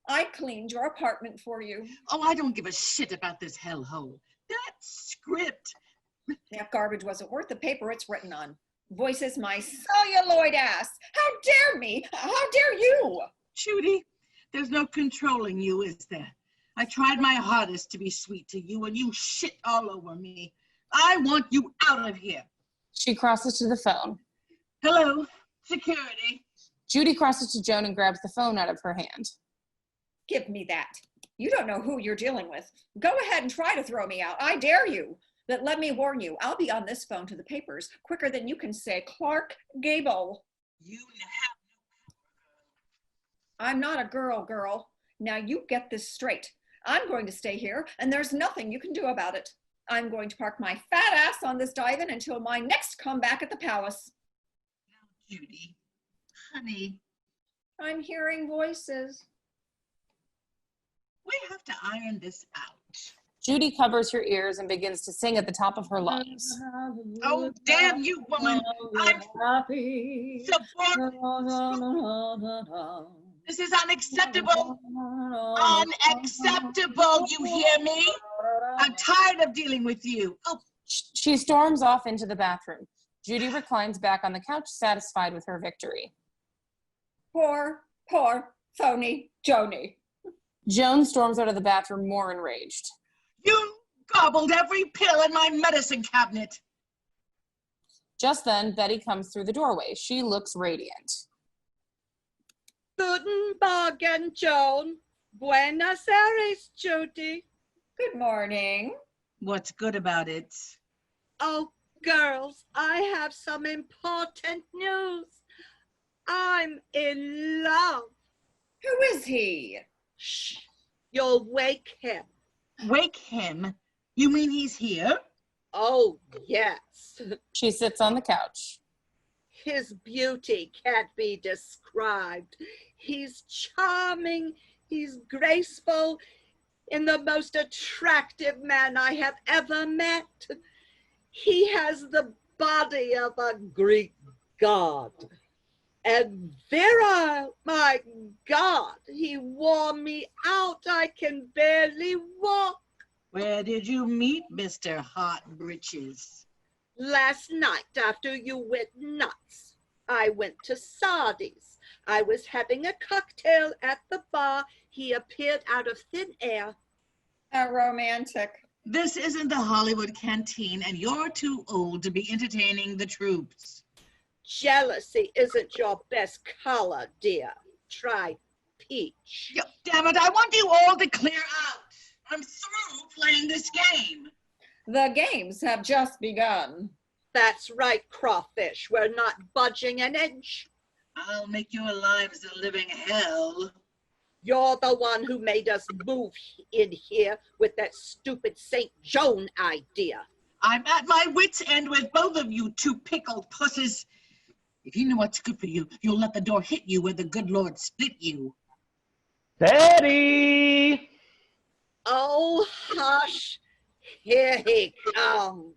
I cleaned your apartment for you. Oh, I don't give a shit about this hellhole. That script. That garbage wasn't worth the paper it's written on. Voices my celluloid ass. How dare me? How dare you? Judy, There's no controlling you, is there? I tried my hardest to be sweet to you, and you shit all over me. I want you out of here. She crosses to the phone. Hello, security. Judy crosses to Joan and grabs the phone out of her hand. Give me that. You don't know who you're dealing with. Go ahead and try to throw me out. I dare you. But let me warn you, I'll be on this phone to the papers quicker than you can say Clark Gable. You have I'm not a girl. Now you get this straight. I'm going to stay here, and there's nothing you can do about it. I'm going to park my fat ass on this divan until my next comeback at the palace. no, Judy. Honey, I'm hearing voices. we have to iron this out. Judy covers her ears and begins to sing at the top of her lungs. Oh, damn you, woman. I'm happy. so bored. This is unacceptable. Unacceptable, you hear me? I'm tired of dealing with you. Oh, She storms off into the bathroom. Judy reclines back on the couch, satisfied with her victory. Poor, phony Joni. Joan storms out of the bathroom more enraged. you gobbled every pill in my medicine cabinet. Just then, Bette comes through the doorway. She looks radiant. Guten Morgen, Joan. Buenos Aires, Judy. Good morning. What's good about it? Oh, girls, I have some important news. I'm in love. Who is he? Shh, you'll wake him. Wake him? You mean he's here? Oh, yes. She sits on the couch. His beauty can't be described. He's charming, he's graceful, and the most attractive man I have ever met. He has the body of a Greek god. And virile, my God, he wore me out. I can barely walk. Where did you meet Mr. Hot Britches? Last night after you went nuts, I went to Sardi's. I was having a cocktail at the bar. He appeared out of thin air. How romantic. This isn't the Hollywood canteen, and you're too old to be entertaining the troops. Jealousy isn't your best color, dear. Try peach. Yo, damn it, I want you all to clear out. I'm through playing this game. The games have just begun. That's right, crawfish. We're not budging an inch. I'll make your lives a living hell. You're the one who made us move in here with that stupid St. Joan idea. I'm at my wit's end with both of you two pickled pusses. If you know what's good for you, you'll let the door hit you where the good Lord split you. Betty! Oh, hush. Here he comes.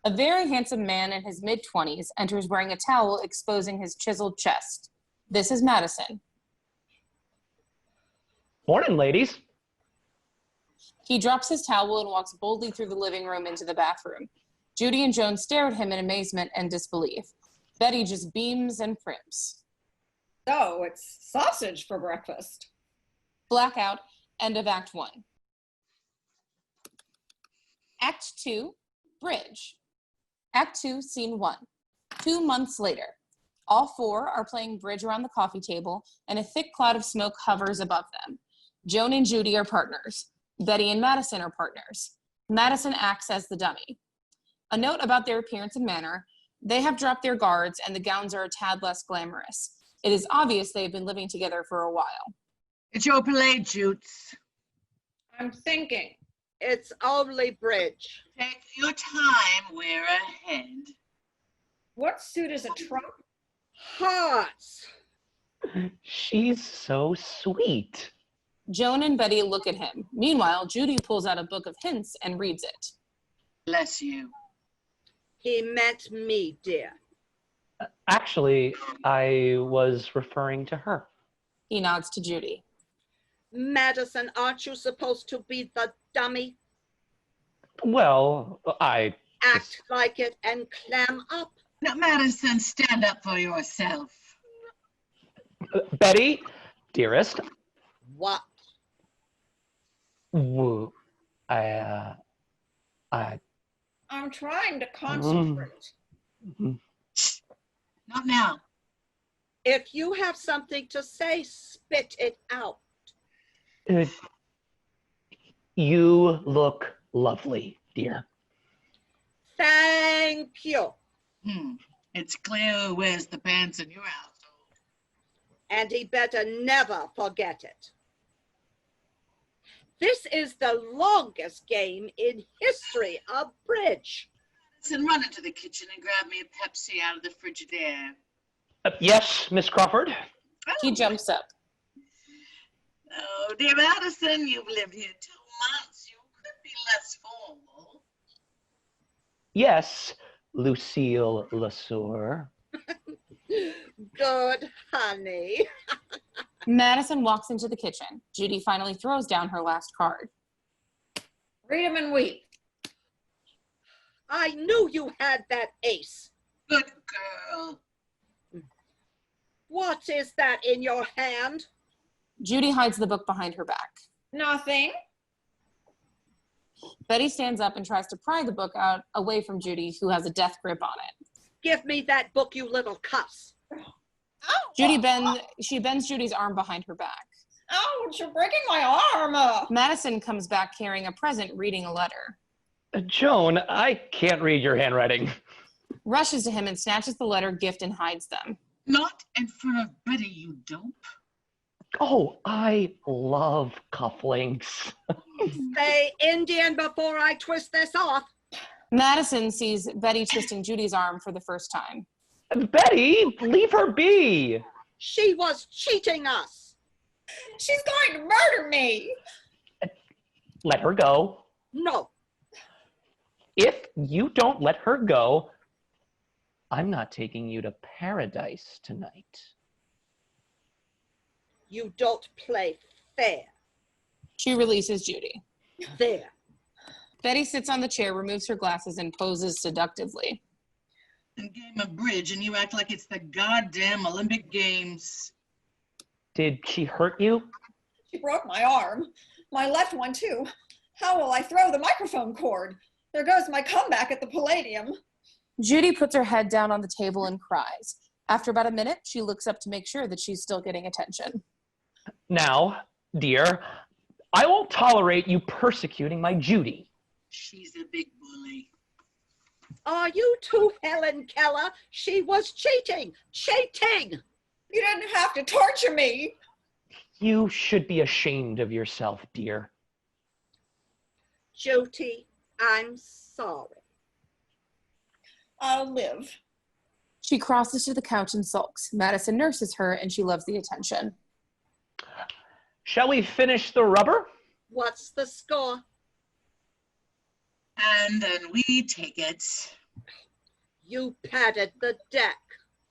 A very handsome man in his mid-20s enters wearing a towel exposing his chiseled chest. This is Madison. Morning, ladies. He drops his towel and walks boldly through the living room into the bathroom. Judy and Joan stare at him in amazement and disbelief. Bette just beams and prims. So it's sausage for breakfast. Blackout, end of Act 1. Act 2, Bridge. Act 2, Scene 1. 2 months later. All four are playing bridge around the coffee table, and a thick cloud of smoke hovers above them. Joan and Judy are partners. Bette and Madison are partners. Madison acts as the dummy. A note about their appearance and manner: they have dropped their guards, and the gowns are a tad less glamorous. It is obvious they have been living together for a while. It's your play, Jutes. I'm thinking. It's only bridge. Take your time, we're ahead. What suit is a trunk? Hearts. She's so sweet. Joan and Bette look at him. Meanwhile, Judy pulls out a book of hints and reads it. Bless you. He meant me, dear. Actually, I was referring to her. He nods to Judy. Madison, aren't you supposed to be the dummy? Well, I... Act like it and clam up. Now, Madison, stand up for yourself. Bette, dearest, What? Woo. I'm trying to concentrate. Not now. If you have something to say, spit it out. You look lovely, dear. Thank you. It's clear who wears the pants in your household. And he better never forget it. This is the longest game in history of bridge. Madison, run into the kitchen and grab me a Pepsi out of the Frigidaire. Yes, Miss Crawford? He jumps up. Oh, dear Madison, you've lived here 2 months. You could be less formal. Yes, Lucille LeSueur. Good, honey. Madison walks into the kitchen. Judy finally throws down her last card. Read 'em and weep. I knew you had that ace. Good girl. What is that in your hand? Judy hides the book behind her back. Nothing. Betty stands up and tries to pry the book out away from Judy, who has a death grip on it. Give me that book, you little cuss. She bends Judy's arm behind her back. Ouch, you're breaking my arm. Madison comes back carrying a present, reading a letter. Joan, I can't read your handwriting. Rushes to him and snatches the letter gift and hides them. Not in front of Bette, you dope. Oh, I love cufflinks. Say Indian before I twist this off. Madison sees Betty twisting Judy's arm for the first time. Betty, leave her be. She was cheating us. She's going to murder me. Let her go. No. If you don't let her go, I'm not taking you to paradise tonight. You don't play fair. She releases Judy. There. Betty sits on the chair, removes her glasses, and poses seductively. A game of bridge, and you act like it's the goddamn Olympic Games. Did she hurt you? She broke my arm. My left one, too. How will I throw the microphone cord? There goes my comeback at the Palladium. Judy puts her head down on the table and cries. After about a minute, she looks up to make sure that she's still getting attention. Now, dear, I won't tolerate you persecuting my Judy. She's a big bully. Are you too, Helen Keller? She was cheating. Cheating. You didn't have to torture me. You should be ashamed of yourself, dear. Judy, I'm sorry. I'll live. She crosses to the couch and sulks. Madison nurses her, and she loves the attention. Shall we finish the rubber? What's the score? And then we take it. You padded the deck.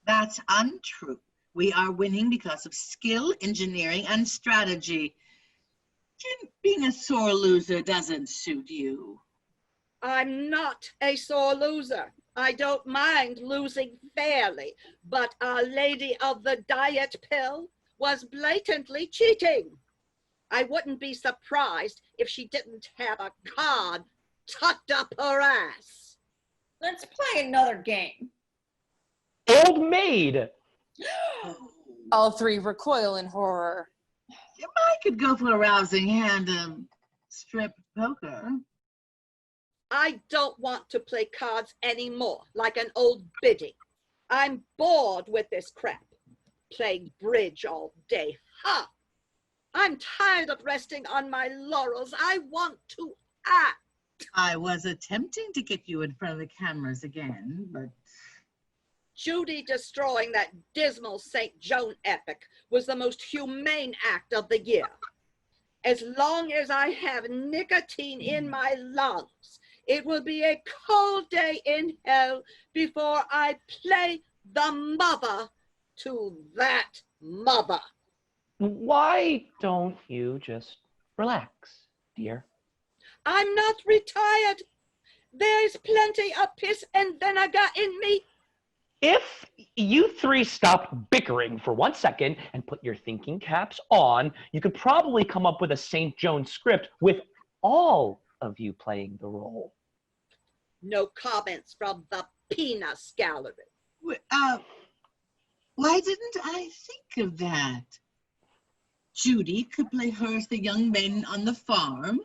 That's untrue. We are winning because of skill, engineering, and strategy. Being a sore loser doesn't suit you. I'm not a sore loser. I don't mind losing fairly, but Our Lady of the Diet Pill was blatantly cheating. I wouldn't be surprised if she didn't have a card tucked up her ass. Let's play another game. Old maid. All three recoil in horror. I could go for a rousing hand of strip poker. I don't want to play cards anymore, like an old biddy. I'm bored with this crap. Playing bridge all day. Ha! I'm tired of resting on my laurels. I want to act. I was attempting to get you in front of the cameras again, but... Judy destroying that dismal St. Joan epic was the most humane act of the year. As long as I have nicotine in my lungs, it will be a cold day in hell before I play the mother to that mother. Why don't you just relax, dear? I'm not retired. There's plenty of piss and vinegar in me. If you three stop bickering for 1 second and put your thinking caps on, you could probably come up with a St. Joan script with all of you playing the role. No comments from the penis gallery. Why didn't I think of that? Judy could play her as the young men on the farm.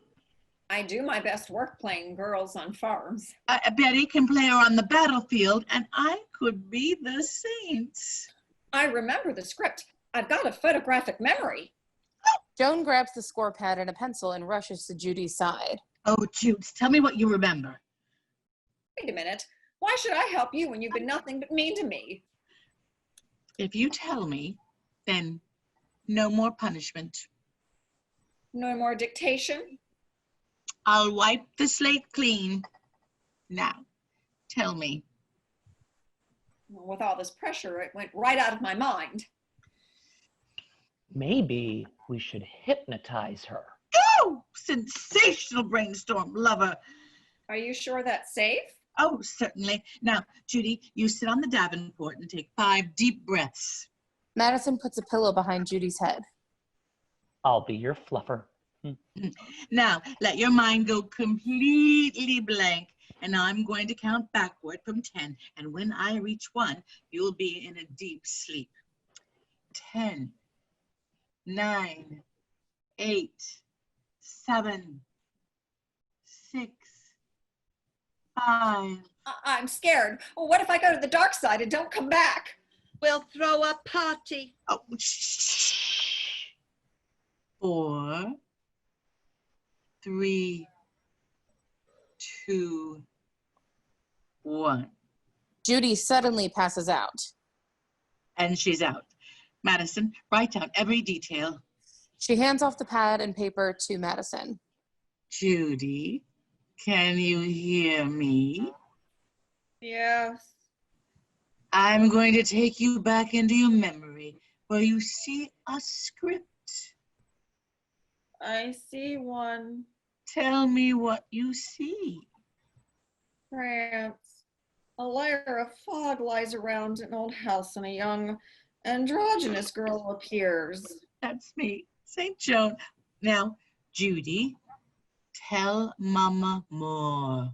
I do my best work playing girls on farms. Bette can play her on the battlefield, and I could be the saints. I remember the script. I've got a photographic memory. Joan grabs the score pad and a pencil and rushes to Judy's side. Oh, Jude, tell me what you remember. Wait a minute. Why should I help you when you've been nothing but mean to me? If you tell me, then no more punishment. No more dictation? I'll wipe the slate clean. Now, tell me. Well, with all this pressure, it went right out of my mind. Maybe we should hypnotize her. Oh, sensational brainstorm, lover. Are you sure that's safe? Oh, certainly. Now, Judy, you sit on the Davenport and take 5 deep breaths. Madison puts a pillow behind Judy's head. I'll be your fluffer. Now, let your mind go completely blank, and I'm going to count backward from 10. And when I reach 1, you'll be in a deep sleep. 10, 9, 8, 7, 6, 5. I'm scared. Well, what if I go to the dark side and don't come back? We'll throw a party. Oh, shh. 4, 3, 2, 1. Judy suddenly passes out. And she's out. Madison, write down every detail. She hands off the pad and paper to Madison. Judy, can you hear me? Yes. I'm going to take you back into your memory where you see a script. I see one. Tell me what you see. France. A layer of fog lies around an old house and a young androgynous girl appears. That's me, St. Joan. Now, Judy, tell Mama more.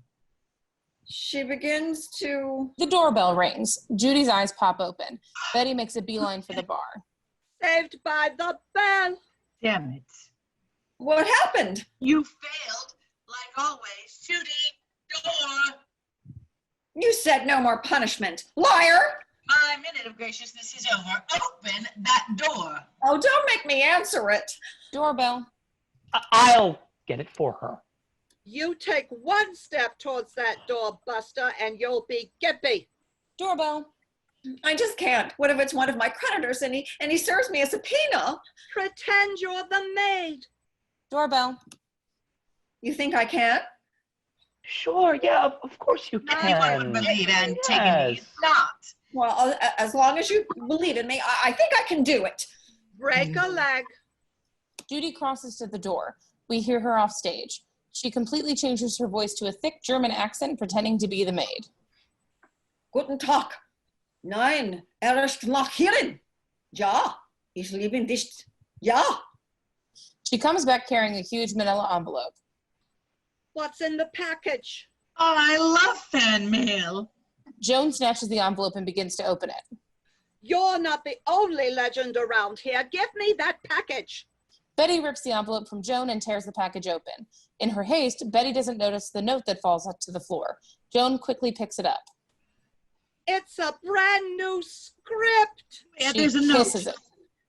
She begins to... The doorbell rings. Judy's eyes pop open. Bette makes a beeline for the bar. Saved by the bell. Damn it. What happened? You failed, like always. Judy, door. You said no more punishment. Liar! My minute of graciousness is over. Open that door. Oh, don't make me answer it. Doorbell. I'll get it for her. You take 1 step towards that door, Buster, and you'll be gippy. Doorbell. I just can't. What if it's one of my creditors and he serves me a subpoena? Pretend you're the maid. Doorbell. You think I can? Sure, yeah, of course you Anyone would can. believe Antigone. Yes. Not. Well, as long as you believe in me, I think I can do it. Break a leg. Judy crosses to the door. We hear her off stage. She completely changes her voice to a thick German accent, pretending to be the maid. Guten Tag. Nein, ist noch hierin. Ja, ich liebe dich. Ja. She comes back carrying a huge manila envelope. What's in the package? Oh, I love fan mail. Joan snatches the envelope and begins to open it. You're not the only legend around here. Give me that package. Bette rips the envelope from Joan and tears the package open. In her haste, Bette doesn't notice the note that falls to the floor. Joan quickly picks it up. It's a brand new script. Yeah, She there's a note. kisses it.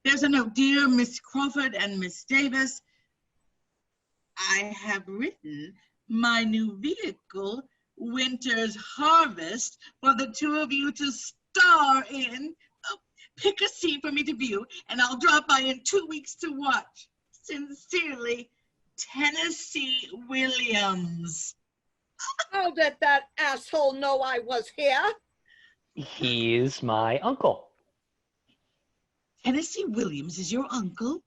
There's a note. Dear Miss Crawford and Miss Davis, I have written my new vehicle, Winter's Harvest, for the 2 of you to star in. Pick a scene for me to view, and I'll drop by in 2 weeks to watch. Sincerely, Tennessee Williams. How did that asshole know I was here? He's my uncle. Tennessee Williams is your uncle?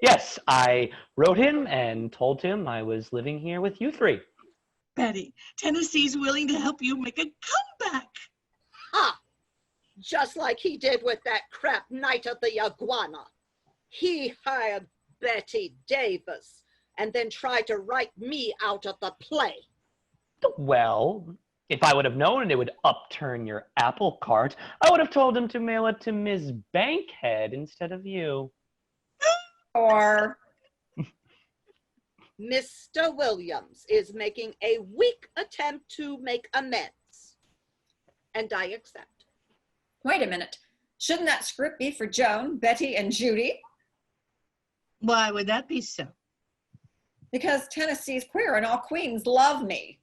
Yes, I wrote him and told him I was living here with you 3. Bette, Tennessee's willing to help you make a comeback. Ha! just like he did with that crap Night of the Iguana. He hired Bette Davis and then tried to write me out of the play. Well, if I would have known it would upturn your apple cart, I would have told him to mail it to Ms. Bankhead instead of you. Or Mr. Williams is making a weak attempt to make amends, and I accept. wait a minute. Shouldn't that script be for Joan, Bette, and Judy? Why would that be so? Because Tennessee's queer and all queens love me.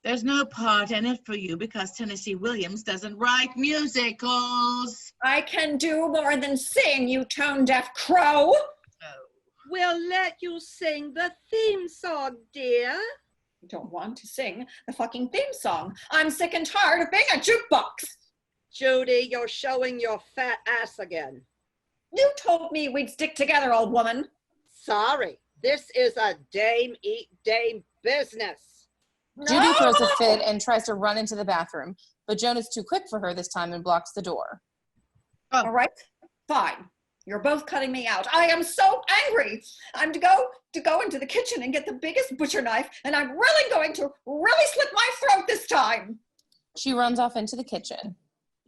There's no part in it for you because Tennessee Williams doesn't write musicals. I can do more than sing, you tone-deaf crow. We'll let you sing the theme song, dear. I don't want to sing the fucking theme song. I'm sick and tired of being a jukebox. Judy, you're showing your fat ass again. You told me we'd stick together, old woman. Sorry, this is a dame eat dame business. Judy throws a fit and tries to run into the bathroom, but Joan is too quick for her this time and blocks the door. All right, fine. You're both cutting me out. I am so angry. I'm to go into the kitchen and get the biggest butcher knife, and I'm really going to really slit my throat this time. She runs off into the kitchen.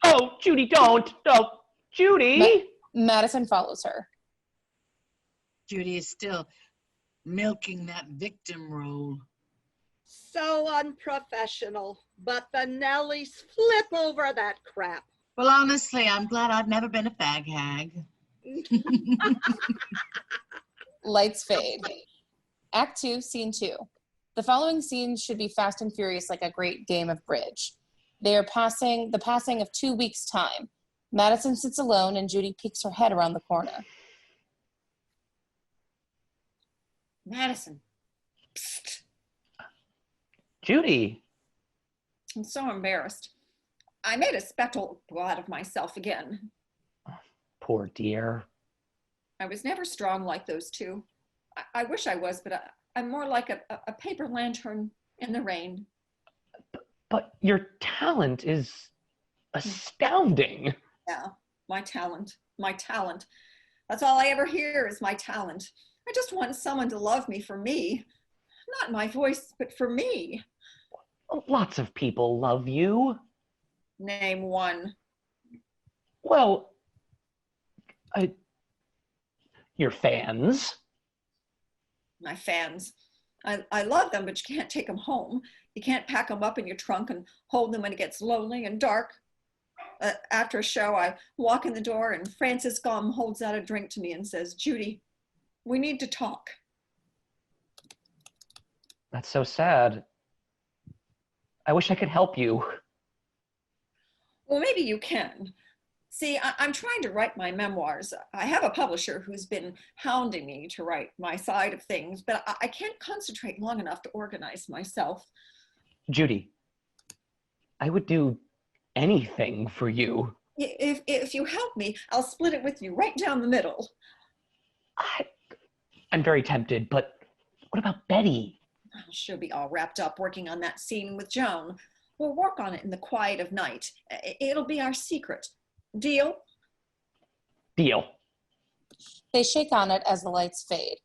Oh, Judy, don't. No, Judy! Madison follows her. Judy is still milking that victim role. So unprofessional, but the Nellies flip over that crap. Well, honestly, I'm glad I've never been a fag hag. Lights fade. Act 2, Scene 2. The following scenes should be fast and furious like a great game of bridge. They are the passing of 2 weeks' time. Madison sits alone and Judy peeks her head around the corner. Madison. Psst. Judy. I'm so embarrassed. I made a spectacle out of myself again. Poor dear. I was never strong like those two. I wish I was, but I'm more like a paper lantern in the rain. But your talent is astounding. Yeah, my talent. That's all I ever hear is my talent. I just want someone to love me for me. Not my voice, but for me. Lots of people love you. Name one. Well, your fans. My fans. I love them, but you can't take them home. You can't pack them up in your trunk and hold them when it gets lonely and dark. After a show, I walk in the door and Francis Gum holds out a drink to me and says, "Judy, we need to talk." That's so sad. I wish I could help you. Well, maybe you can. See, I'm trying to write my memoirs. I have a publisher who's been hounding me to write my side of things, but I can't concentrate long enough to organize myself. Judy, I would do anything for you. If you help me, I'll split it with you right down the middle. I'm very tempted, but what about Bette? She'll be all wrapped up working on that scene with Joan. We'll work on it in the quiet of night. It'll be our secret. Deal? Deal. They shake on it as the lights fade.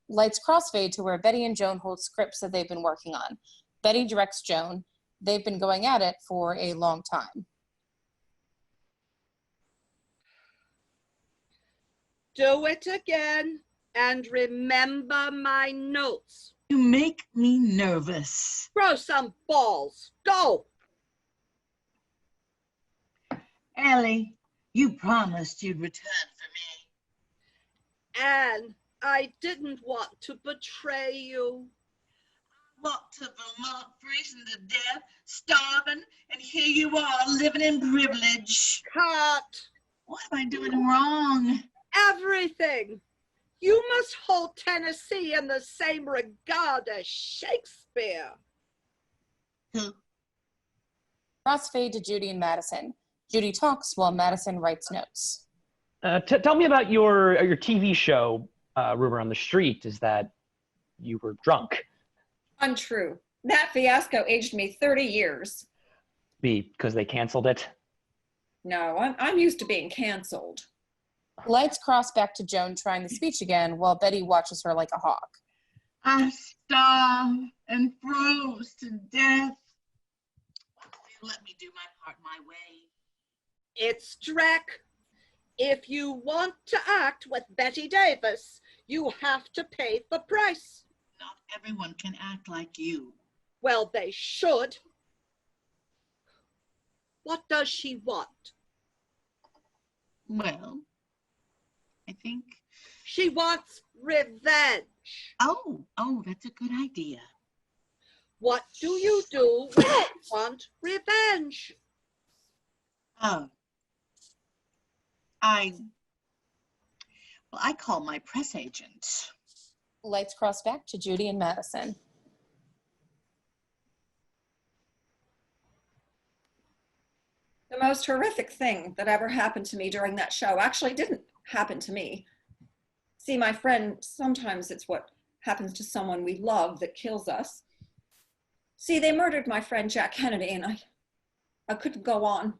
Lights crossfade to where Bette and Joan hold scripts that they've been working on. Bette directs Joan. They've been going at it for a long time. Do it again, and remember my notes. You make me nervous. Throw some balls. Go. Ellie, you promised you'd return for me. And I didn't want to betray you. I walked to Vermont freezing to death, starving, and here you are living in privilege. Cut. What am I doing wrong? Everything. You must hold Tennessee in the same regard as Shakespeare. Who? Crossfade to Judy and Madison. Judy talks while Madison writes notes. Tell me about your TV show, Rumor on the Street, is that you were drunk. Untrue. That fiasco aged me 30 years. Because they canceled it? No, I'm used to being canceled. Lights cross back to Joan trying the speech again while Betty watches her like a hawk. I starved and froze to death. You let me do my part my way. It's Turck. If you want to act with Bette Davis, you have to pay the price. Not everyone can act like you. Well, they should. What does she want? Well, I think... She wants revenge. Oh, that's a good idea. What do you do when you want revenge? Oh. I call my press agent. Lights cross back to Judy and Madison. The most horrific thing that ever happened to me during that show actually didn't happen to me. See, my friend, sometimes it's what happens to someone we love that kills us. See, they murdered my friend Jack Kennedy, and I couldn't go on.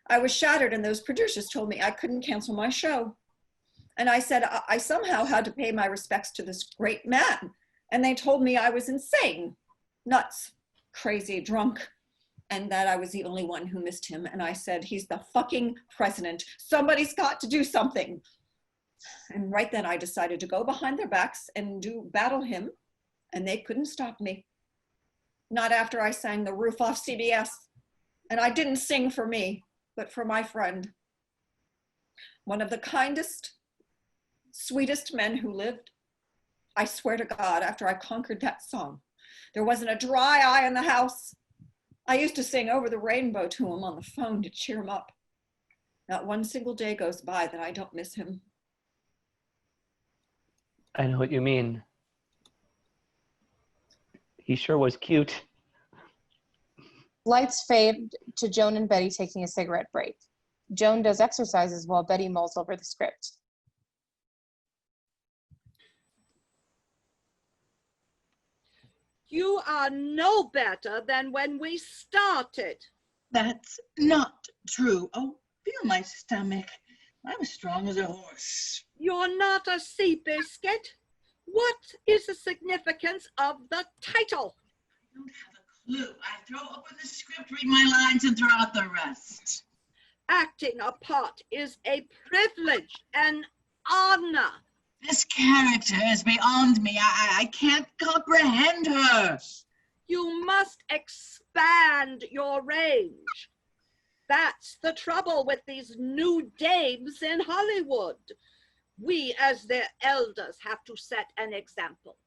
I was shattered, and those producers told me I couldn't cancel my show. And I said I somehow had to pay my respects to this great man. And they told me I was insane, nuts, crazy, drunk, and that I was the only one who missed him. And I said, he's the fucking president. Somebody's got to do something. And right then I decided to go behind their backs and battle him, and they couldn't stop me. Not after I sang The Roof Off CBS. And I didn't sing for me, but for my friend. One of the kindest, sweetest men who lived. I swear to God, after I conquered that song, there wasn't a dry eye in the house. I used to sing Over the Rainbow to him on the phone to cheer him up. Not one single day goes by that I don't miss him. I know what you mean. He sure was cute. Lights fade to Joan and Betty taking a cigarette break. Joan does exercises while Betty mulls over the script. You are no better than when we started. That's not true. Oh, feel my stomach. I'm as strong as a horse. You're not a sea biscuit. What is the significance of the title? I don't have a clue. I throw open the script, read my lines, and throw out the rest. Acting a part is a privilege, an honor. This character is beyond me. I can't comprehend her. You must expand your range. That's the trouble with these new dames in Hollywood. We, as their elders, have to set an example.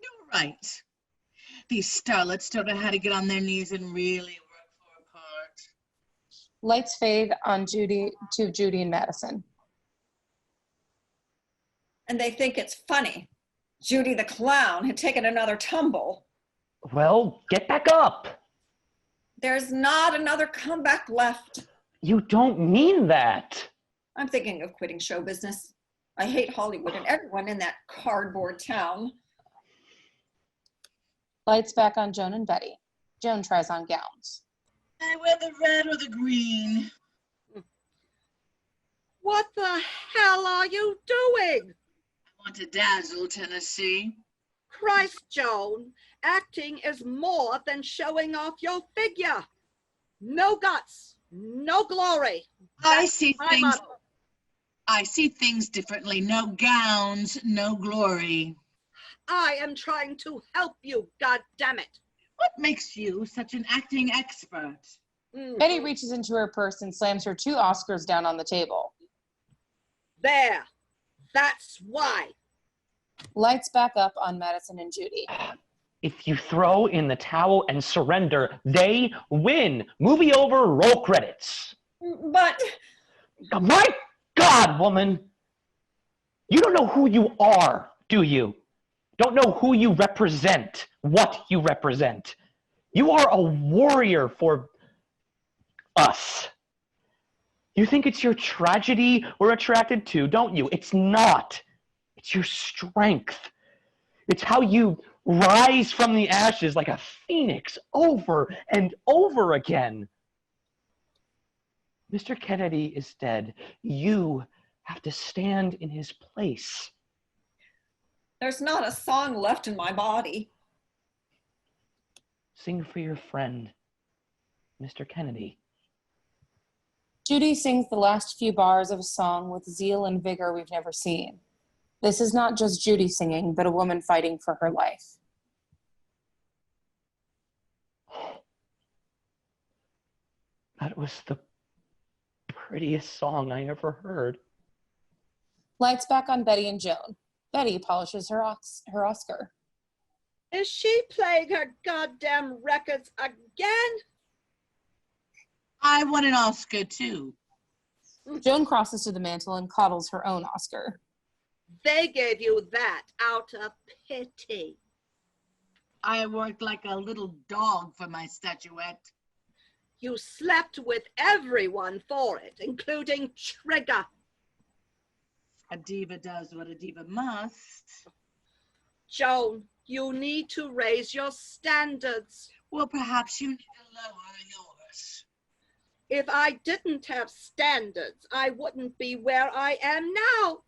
You're right. These starlets don't know how to get on their knees and really work for a part. Lights fade on Judy and Madison. And they think it's funny. Judy the clown had taken another tumble. Well, get back up. There's not another comeback left. You don't mean that. I'm thinking of quitting show business. I hate Hollywood and everyone in that cardboard town. Lights back on Joan and Betty. Joan tries on gowns. I wear the red or the green. What the hell are you doing? I want to dazzle Tennessee. Christ, Joan, acting is more than showing off your figure. No guts, no glory. I see my things. motto. I see things differently. No gowns, no glory. I am trying to help you, goddammit. What makes you such an acting expert? Betty reaches into her purse and slams her 2 Oscars down on the table. There, that's why. Lights back up on Madison and Judy. If you throw in the towel and surrender, they win. Movie over, roll credits. But My God, woman. You don't know who you are, do you? Don't know who you represent, what you represent. You are a warrior for us. You think it's your tragedy we're attracted to, don't you? It's not. It's your strength. It's how you rise from the ashes like a phoenix over and over again. Mr. Kennedy is dead. You have to stand in his place. There's not a song left in my body. Sing for your friend, Mr. Kennedy. Judy sings the last few bars of a song with zeal and vigor we've never seen. This is not just Judy singing, but a woman fighting for her life. That was the prettiest song I ever heard. Lights back on Bette and Joan. Bette polishes her Oscar. Is she playing her goddamn records again? I won an Oscar too. Joan crosses to the mantel and coddles her own Oscar. They gave you that out of pity. I worked like a little dog for my statuette. You slept with everyone for it, including Trigger. A diva does what a diva must. Joan, you need to raise your standards. Well, perhaps you need to lower yours. If I didn't have standards, I wouldn't be where I am now.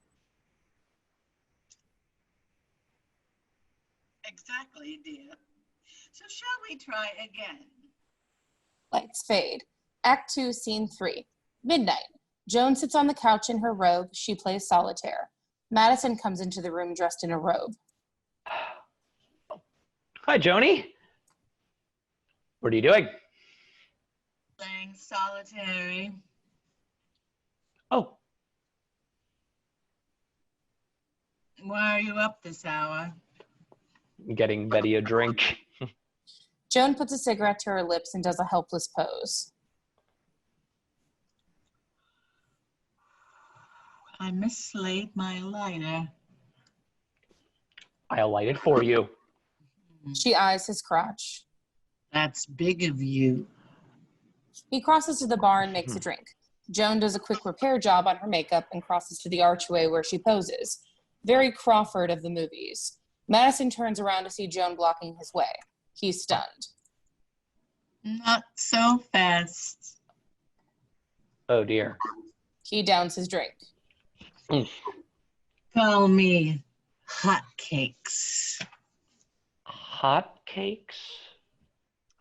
Exactly, dear. So shall we try again? Lights fade. Act 2, Scene 3. Midnight. Joan sits on the couch in her robe. She plays solitaire. Madison comes into the room dressed in a robe. Hi, Joni. What are you doing? Playing solitary. Oh, Why are you up this hour? getting Bette a drink. Joan puts a cigarette to her lips and does a helpless pose. I mislaid my lighter. I'll light it for you. She eyes his crotch. That's big of you. He crosses to the bar and makes a drink. Joan does a quick repair job on her makeup and crosses to the archway where she poses. Very Crawford of the movies. Madison turns around to see Joan blocking his way. He's stunned. Not so fast. Oh, dear. He downs his drink. Call me hotcakes. Hotcakes?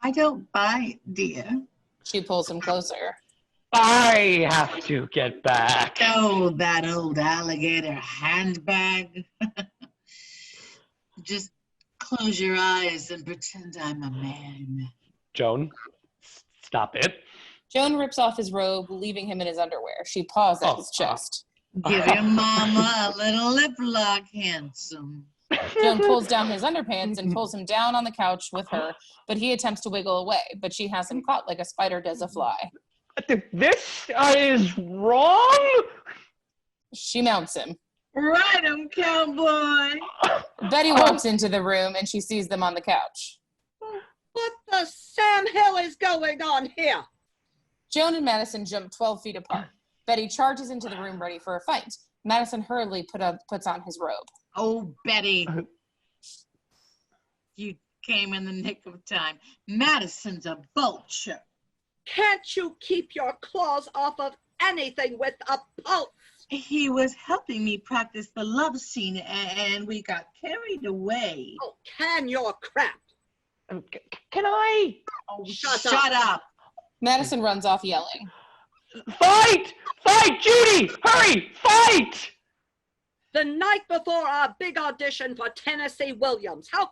I don't bite, dear. She pulls him closer. I have to get back. Oh, that old alligator handbag. Just close your eyes and pretend I'm a man. Joan, stop it. Joan rips off his robe, leaving him in his underwear. She paws at his chest. Give your mama a little lip lock, handsome. Joan pulls down his underpants and pulls him down on the couch with her, but he attempts to wiggle away, but she has him caught like a spider does a fly. This is wrong? She mounts him. Ride him, cowboy. Bette walks into the room and she sees them on the couch. What the Sam Hill is going on here? Joan and Madison jump 12 feet apart. Bette charges into the room ready for a fight. Madison hurriedly puts on his robe. Oh, Bette. You came in the nick of time. Madison's a vulture. Can't you keep your claws off of anything with a pulse? He was helping me practice the love scene and we got carried away. Oh, can your crap. Can I? Oh, Shut up. Madison runs off yelling. Fight! Fight, Judy! Hurry! Fight! The night before our big audition for Tennessee Williams. How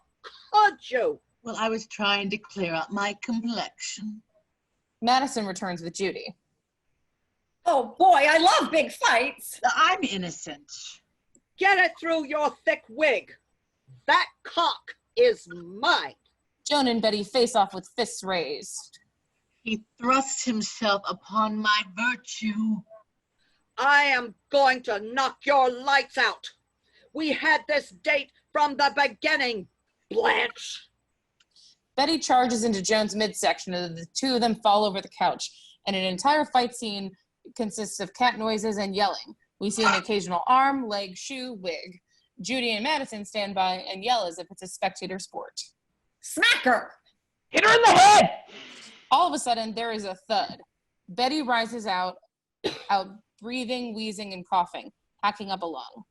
could you? Well, I was trying to clear up my complexion. Madison returns with Judy. Oh boy, I love big fights. I'm innocent. Get it through your thick wig. That cock is mine. Joan and Bette face off with fists raised. He thrust himself upon my virtue. I am going to knock your lights out. We had this date from the beginning, Blanche. Bette charges into Joan's midsection and the two of them fall over the couch, and an entire fight scene consists of cat noises and yelling. We see an occasional arm, leg, shoe, wig. Judy and Madison stand by and yell as if it's a spectator sport. Smack her. Hit her in the head! All of a sudden, there is a thud. Bette rises out breathing, wheezing, and coughing, hacking up a lung.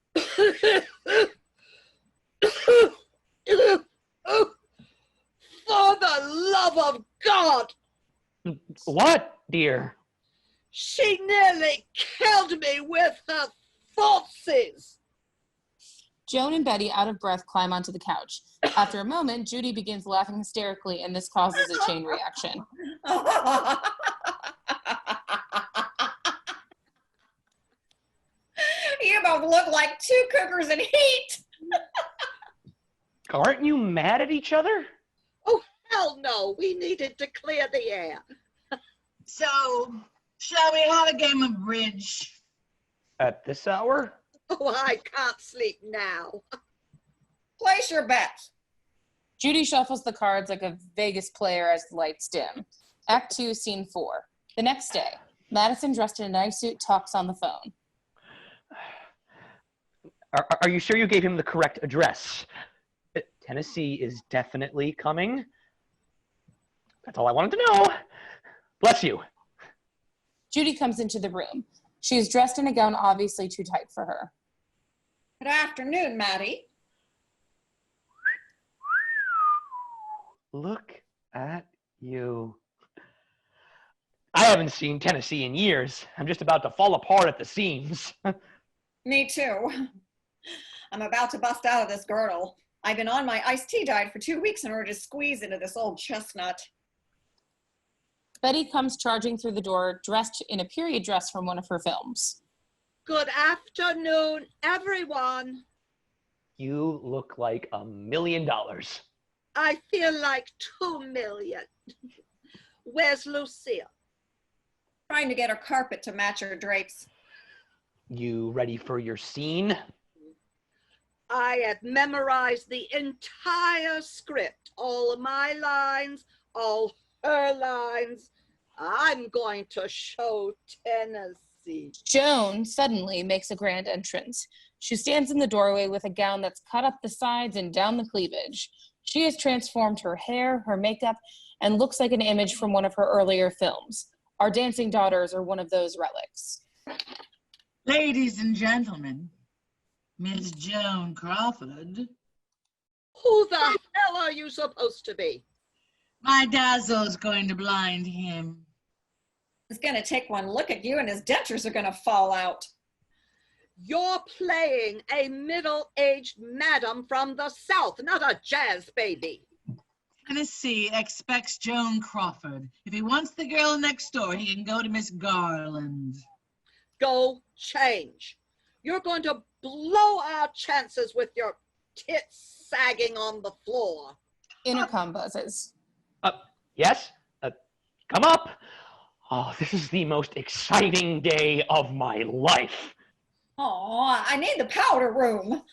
For the love of God! What, dear? She nearly killed me with her thoughts. Joan and Bette, out of breath, climb onto the couch. After a moment, Judy begins laughing hysterically, and this causes a chain reaction. You both look like two cougars in heat. Aren't you mad at each other? Oh, hell no. We needed to clear the air. So, shall we have a game of bridge? At this hour? Oh, I can't sleep now. Place your bets. Judy shuffles the cards like a Vegas player as the lights dim. Act 2, Scene 4. The next day, Madison, dressed in a nice suit, talks on the phone. Are you sure you gave him the correct address? Tennessee is definitely coming. That's all I wanted to know. Bless you. Judy comes into the room. She is dressed in a gown obviously too tight for her. Good afternoon, Maddie. Look at you. I haven't seen Tennessee in years. I'm just about to fall apart at the seams. Me too. I'm about to bust out of this girdle. I've been on my iced tea diet for 2 weeks in order to squeeze into this old chestnut. Bette comes charging through the door, dressed in a period dress from one of her films. Good afternoon, everyone. You look like $1 million. I feel like 2 million. Where's Lucille? Trying to get her carpet to match her drapes. You ready for your scene? I had memorized the entire script, all of my lines, all her lines. I'm going to show Tennessee. Joan suddenly makes a grand entrance. She stands in the doorway with a gown that's cut up the sides and down the cleavage. She has transformed her hair, her makeup, and looks like an image from one of her earlier films. Our Dancing Daughters are one of those relics. Ladies and gentlemen, Miss Joan Crawford. Who the hell are you supposed to be? My dazzle's going to blind him. He's gonna take one look at you and his dentures are gonna fall out. You're playing a middle-aged madam from the South, not a jazz baby. Tennessee expects Joan Crawford. If he wants the girl next door, he can go to Miss Garland. Go change. You're going to blow our chances with your tits sagging on the floor. Intercom buzzes. Yes? Come up. Oh, this is the most exciting day of my life. Oh, I need the powder room.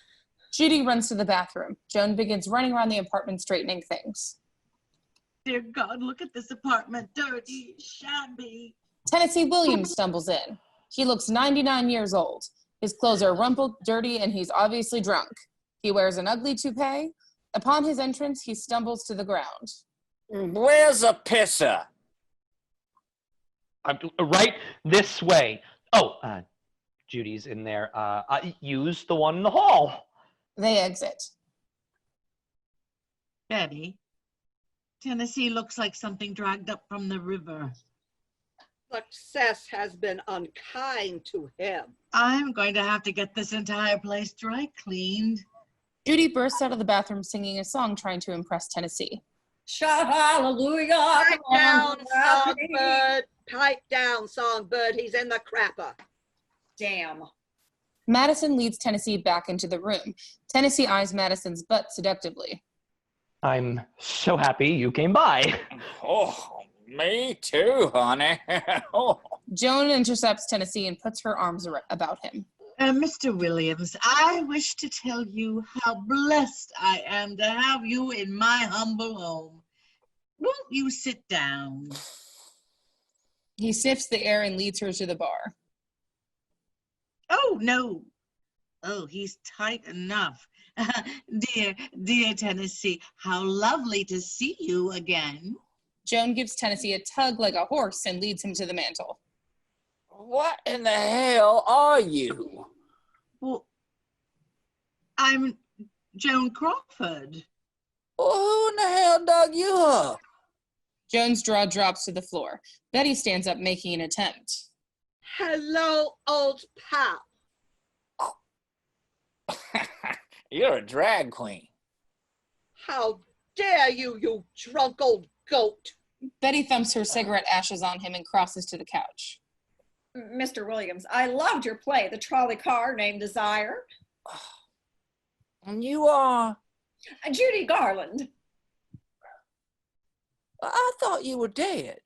Judy runs to the bathroom. Joan begins running around the apartment straightening things. Dear God, look at this apartment. Dirty, shabby. Tennessee Williams stumbles in. He looks 99 years old. His clothes are rumpled, dirty, and he's obviously drunk. He wears an ugly toupee. Upon his entrance, he stumbles to the ground. Where's a pisser? Right this way. Oh, Judy's in there. Use the one in the hall. They exit. Bette, Tennessee looks like something dragged up from the river. Success has been unkind to him. I'm going to have to get this entire place dry cleaned. Judy bursts out of the bathroom singing a song trying to impress Tennessee. Shout hallelujah. Pipe down, songbird. Pipe down, songbird. He's in the crapper. Damn. Madison leads Tennessee back into the room. Tennessee eyes Madison's butt seductively. I'm so happy you came by. Oh, me too, honey. Oh. Joan intercepts Tennessee and puts her arms about him. Mr. Williams, I wish to tell you how blessed I am to have you in my humble home. Won't you sit down? He sniffs the air and leads her to the bar. Oh, no. Oh, he's tight enough. Dear Tennessee, how lovely to see you again. Joan gives Tennessee a tug like a horse and leads him to the mantel. What in the hell are you? Well, I'm Joan Crawford. Well, who in the hell dug you up? Joan's jaw drops to the floor. Bette stands up, making an attempt. Hello, old pal. You're a drag queen. How dare you, you drunk old goat. Bette thumps her cigarette ashes on him and crosses to the couch. Mr. Williams, I loved your play, The Trolley Car Named Desire. And you are? Judy Garland. I thought you were dead.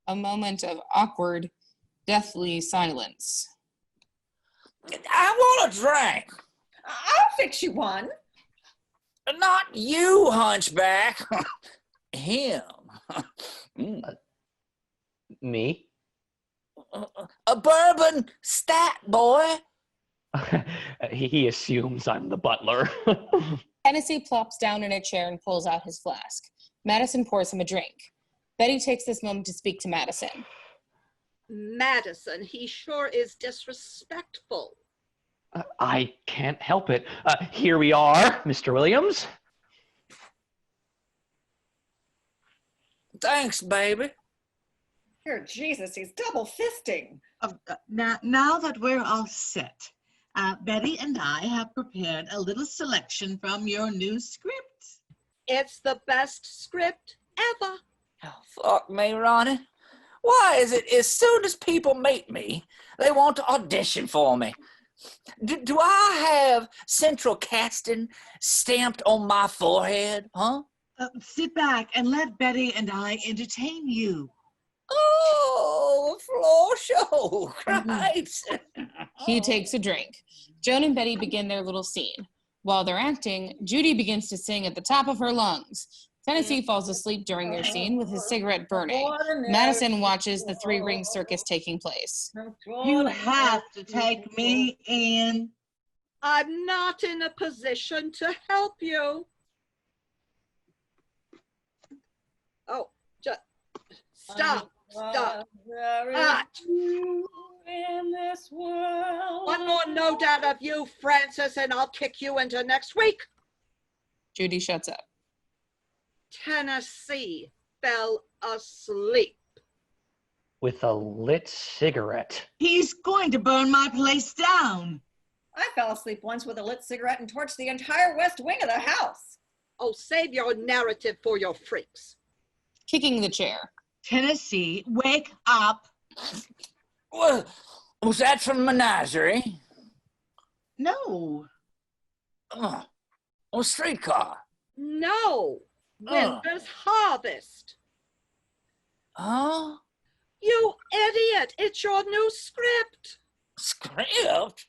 A moment of awkward, deathly silence. I want a drink. I'll fix you one. Not you, hunchback. Him. Me? A bourbon stat, boy. He assumes I'm the butler. Tennessee plops down in a chair and pulls out his flask. Madison pours him a drink. Bette takes this moment to speak to Madison. Madison, he sure is disrespectful. I can't help it. Here we are, Mr. Williams. Thanks, baby. Dear Jesus, he's double fisting. Now that we're all set, Bette and I have prepared a little selection from your new script. It's the best script ever. Oh, fuck me, Ronnie. Why is it as soon as people meet me, they want to audition for me? Do I have central casting stamped on my forehead, huh? Sit back and let Bette and I entertain you. Oh, floor show, Christ. He takes a drink. Joan and Bette begin their little scene. While they're acting, Judy begins to sing at the top of her lungs. Tennessee falls asleep during their scene with his cigarette burning. Madison watches the three-ring circus taking place. You have to take me in. I'm not in a position to help you. Oh, just stop. Cut. In this world. One more note out of you, Francis, and I'll kick you into next week. Judy shuts up. Tennessee fell asleep. With a lit cigarette. He's going to burn my place down. I fell asleep once with a lit cigarette and torched the entire west wing of the house. Oh, save your narrative for your freaks. Kicking the chair. Tennessee, wake up. Well, was that from Menagerie? No. Oh, streetcar. No, Winter's Harvest. Huh? You idiot, it's your new script. Script?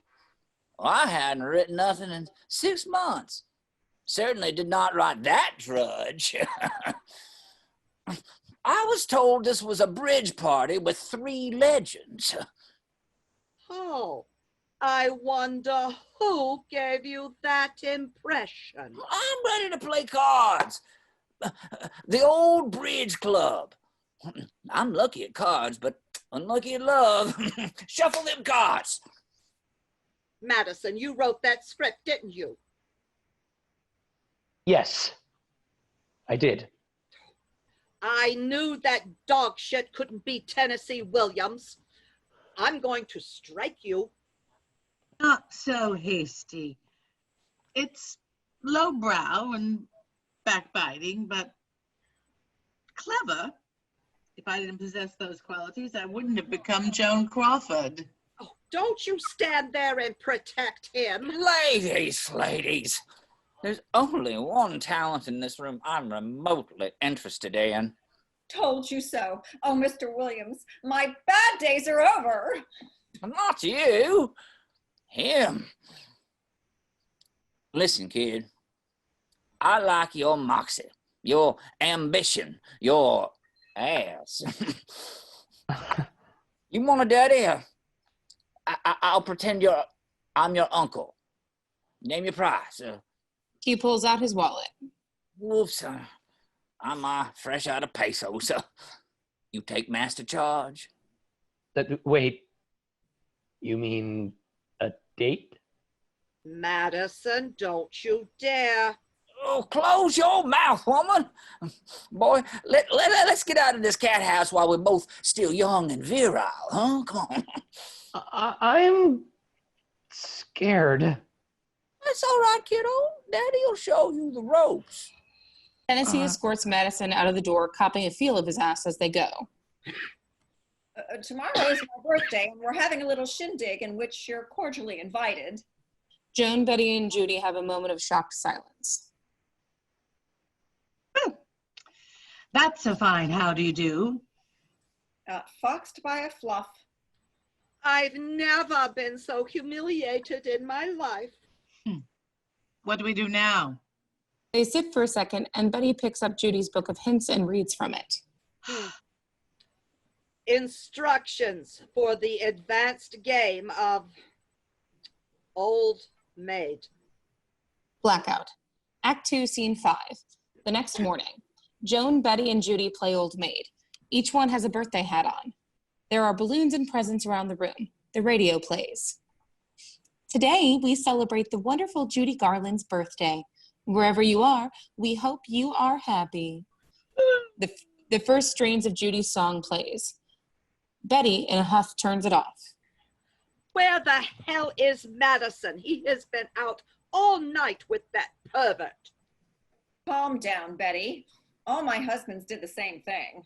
Well, I hadn't written nothing in 6 months. Certainly did not write that drudge. I was told this was a bridge party with 3 legends. Oh, I wonder who gave you that impression. I'm ready to play cards. The old bridge club. I'm lucky at cards, but unlucky at love. Shuffle them cards. Madison, you wrote that script, didn't you? Yes, I did. I knew that dog shit couldn't be Tennessee Williams. I'm going to strike you. Not so hasty. It's lowbrow and backbiting, but clever. If I didn't possess those qualities, I wouldn't have become Joan Crawford. Oh, don't you stand there and protect him. Ladies. There's only one talent in this room I'm remotely interested in. Told you so. Oh, Mr. Williams, my bad days are over. Not you. Him. Listen, kid. I like your moxie, your ambition, your ass. You want a daddy? I'll pretend I'm your uncle. Name your price. He pulls out his wallet. Whoops. I'm fresh out of peso, so you take master charge. Wait, you mean a date? Madison, don't you dare. Oh, close your mouth, woman. Boy, let's get out of this cat house while we're both still young and virile, huh? Come on. I'm scared. That's all right, kiddo. Daddy'll show you the ropes. Tennessee escorts Madison out of the door, copping a feel of his ass as they go. Tomorrow is my birthday, and we're having a little shindig in which you're cordially invited. Joan, Betty, and Judy have a moment of shocked silence. That's a fine how do you do. Foxed by a fluff. I've never been so humiliated in my life. What do we do now? They sit for a second, and Betty picks up Judy's book of hints and reads from it. Instructions for the advanced game of Old Maid. Blackout. Act 2, Scene 5. The next morning, Joan, Betty, and Judy play Old Maid. Each one has a birthday hat on. There are balloons and presents around the room. The radio plays. Today, we celebrate the wonderful Judy Garland's birthday. Wherever you are, we hope you are happy. The first strains of Judy's song plays. Betty, in a huff, turns it off. Where the hell is Madison? He has been out all night with that pervert. Calm down, Betty. All my husbands did the same thing.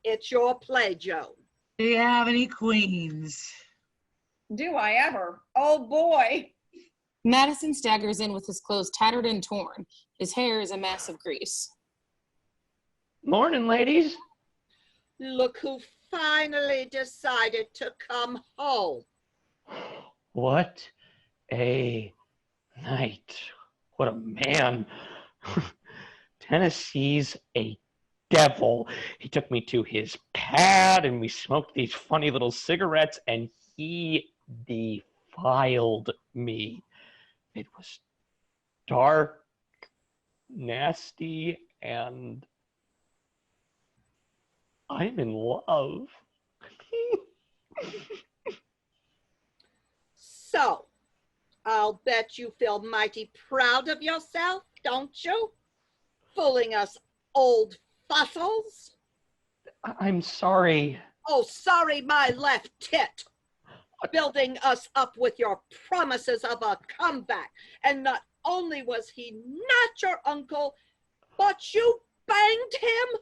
It's your play, Joan. Do you have any queens? Do I ever? Oh, boy. Madison staggers in with his clothes tattered and torn. His hair is a mass of grease. Morning, ladies. Look who finally decided to come home. What a night. What a man. Tennessee's a devil. He took me to his pad and we smoked these funny little cigarettes and he defiled me. It was dark, nasty, and I'm in love. So, I'll bet you feel mighty proud of yourself, don't you? Fooling us old fossils. I'm sorry. Oh, sorry, my left tit. Building us up with your promises of a comeback. And not only was he not your uncle, but you banged him.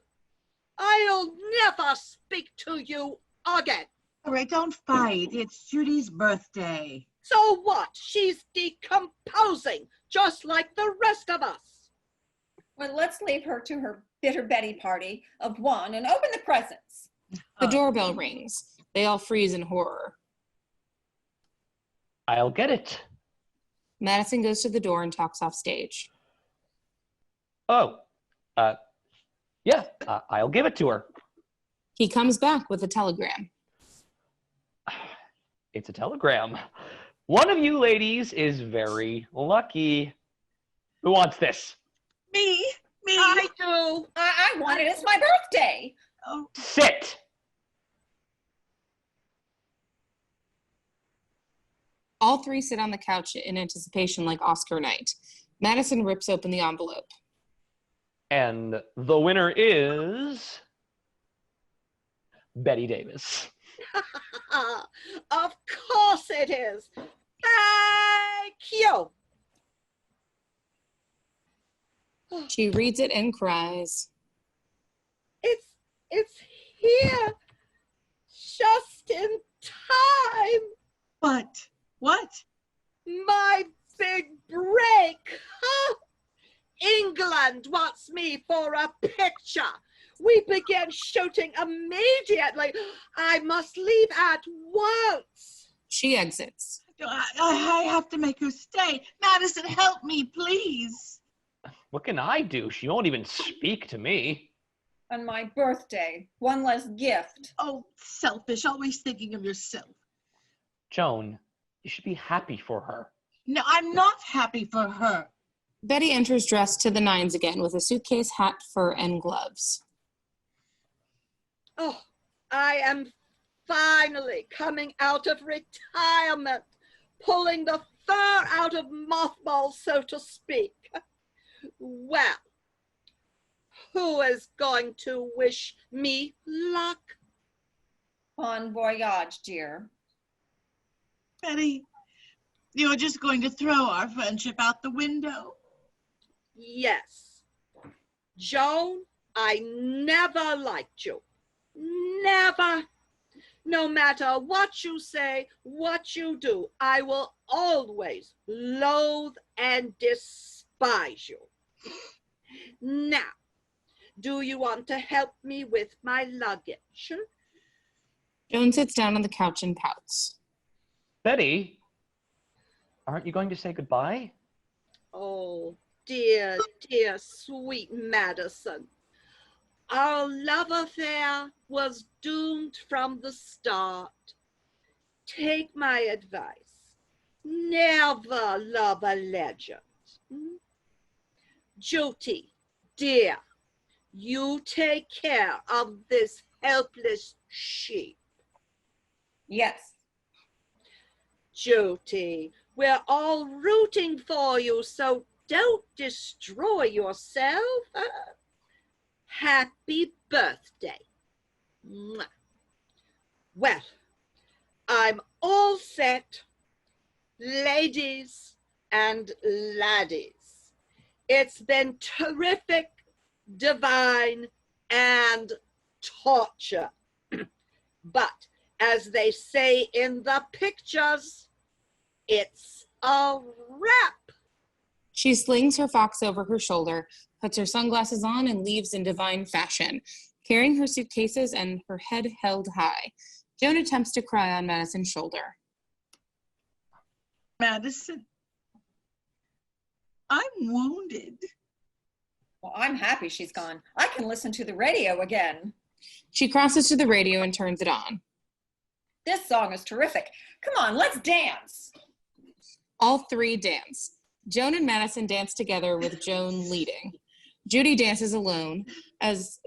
I'll never speak to you again. All right, don't fight. It's Judy's birthday. So what? She's decomposing, just like the rest of us. Well, let's leave her to her bitter Betty party of one and open the presents. The doorbell rings. They all freeze in horror. I'll get it. Madison goes to the door and talks off stage. Oh, yeah, I'll give it to her. He comes back with a telegram. It's a telegram. One of you ladies is very lucky. Who wants this? Me. I do. I want it. It's my birthday. Oh, Sit. All three sit on the couch in anticipation like Oscar night. Madison rips open the envelope. And the winner is Bette Davis. Of course it is. Thank you. She reads it and cries. It's here. Just in time. What? My big break. Huh? England wants me for a picture. We begin shooting immediately. I must leave at once. She exits. I have to make her stay. Madison, help me, please. What can I do? She won't even speak to me. On my birthday, one less gift. Oh, selfish, always thinking of yourself. Joan, you should be happy for her. No, I'm not happy for her. Bette enters dressed to the nines again with a suitcase, hat, fur, and gloves. Oh, I am finally coming out of retirement, pulling the fur out of mothballs, so to speak. Well, who is going to wish me luck? Bon voyage, dear. Bette, you're just going to throw our friendship out the window? Yes. Joan, I never liked you. Never. No matter what you say, what you do, I will always loathe and despise you. Now, do you want to help me with my luggage? Joan sits down on the couch and pouts. Bette, aren't you going to say goodbye? Oh, dear, dear, sweet Madison. Our love affair was doomed from the start. Take my advice. Never love a legend. Judy, dear, you take care of this helpless sheep. Yes. Judy, we're all rooting for you, so don't destroy yourself. Happy birthday. Mwah. Well, I'm all set, ladies and laddies. It's been terrific, divine, and torture. But as they say in the pictures, it's a wrap. She slings her fox over her shoulder, puts her sunglasses on, and leaves in divine fashion, carrying her suitcases and her head held high. Joan attempts to cry on Madison's shoulder. Madison, I'm wounded. Well, I'm happy she's gone. I can listen to the radio again. She crosses to the radio and turns it on. This song is terrific. Come on, let's dance. All three dance. Joan and Madison dance together with Joan leading. Judy dances alone,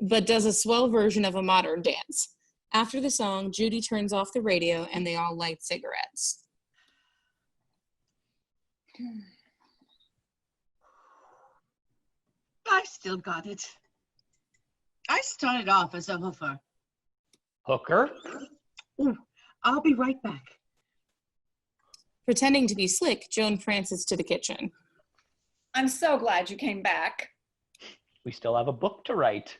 but does a swell version of a modern dance. After the song, Judy turns off the radio and they all light cigarettes. I still got it. I started off as a hoofer. Hooker? Ooh, I'll be right back. Pretending to be slick, Joan prances to the kitchen. I'm so glad you came back. We still have a book to write.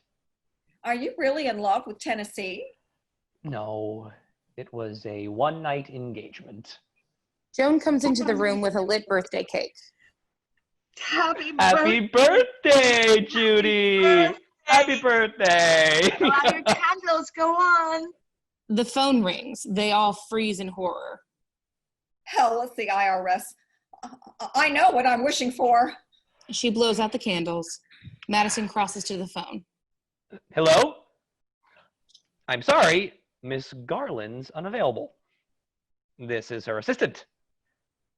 Are you really in love with Tennessee? No, it was a one-night engagement. Joan comes into the room with a lit birthday cake. Happy birthday, Judy! Happy birthday! While your candles go on. The phone rings. They all freeze in horror. Hell, it's the IRS. I know what I'm wishing for. She blows out the candles. Madison crosses to the phone. Hello? I'm sorry, Miss Garland's unavailable. This is her assistant.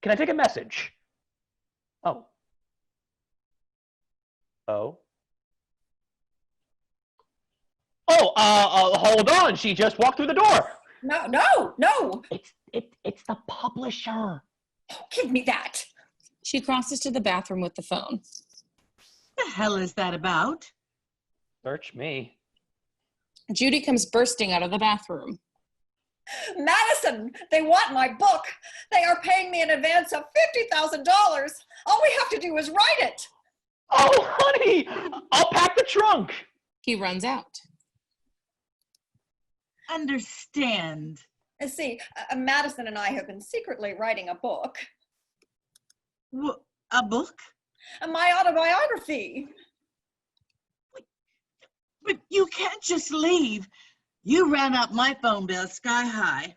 Can I take a message? Oh. Oh. Oh, hold on. She just walked through the door. No. It's the publisher. Oh, give me that. She crosses to the bathroom with the phone. What the hell is that about? Search me. Judy comes bursting out of the bathroom. Madison, they want my book. They are paying me in advance of $50,000. All we have to do is write it. Oh, honey, I'll pack the trunk. He runs out. Understand. See, Madison and I have been secretly writing a book. A book? My autobiography. But you can't just leave. You ran up my phone bill sky high.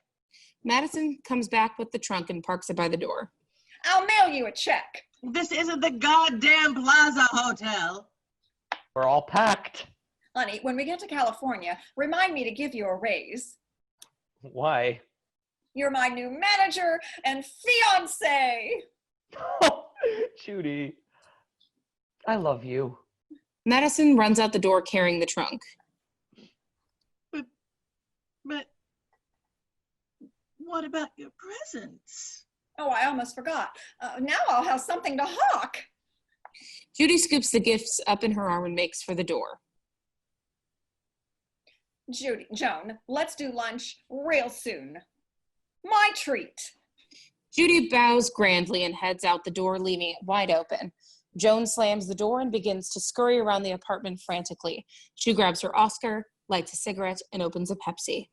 Madison comes back with the trunk and parks it by the door. I'll mail you a check. This isn't the goddamn Plaza Hotel. We're all packed. Honey, when we get to California, remind me to give you a raise. Why? You're my new manager and fiance. Oh, Judy. I love you. Madison runs out the door carrying the trunk. But what about your presents? Oh, I almost forgot. Now I'll have something to hawk. Judy scoops the gifts up in her arm and makes for the door. Joan, let's do lunch real soon. My treat. Judy bows grandly and heads out the door, leaving it wide open. Joan slams the door and begins to scurry around the apartment frantically. She grabs her Oscar, lights a cigarette, and opens a Pepsi.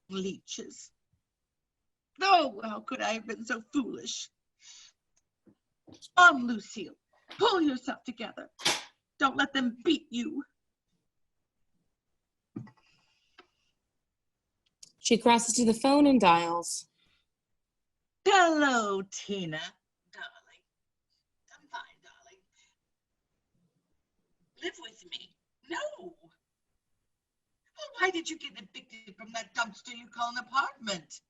Leeches. Oh, how could I have been so foolish? Lucille, pull yourself together. Don't let them beat you. She crosses to the phone and dials. Hello, Tina. Darling. I'm fine, darling. Live with me. No. Well, why did you get evicted from that dumpster you call an apartment?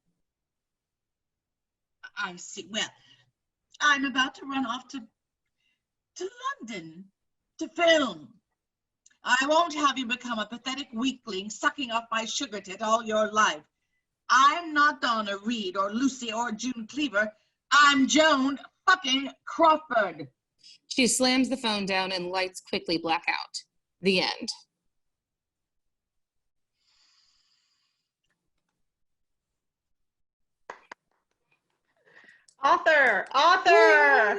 I see. Well, I'm about to run off to London to film. I won't have you become a pathetic weakling sucking off my sugar tit all your life. I'm not Donna Reed or Lucy or June Cleaver. I'm Joan fucking Crawford. She slams the phone down and lights quickly black out. The end. Author! Author!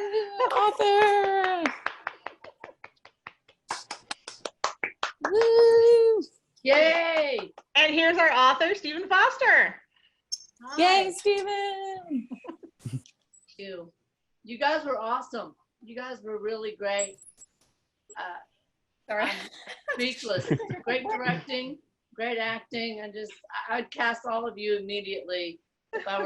Woo! Yay! And here's our author, Stephen Foster. Yay, Stephen! You guys were awesome. You guys were really great. Sorry. I'm speechless. Great directing, great acting, and I'd cast all of you immediately if I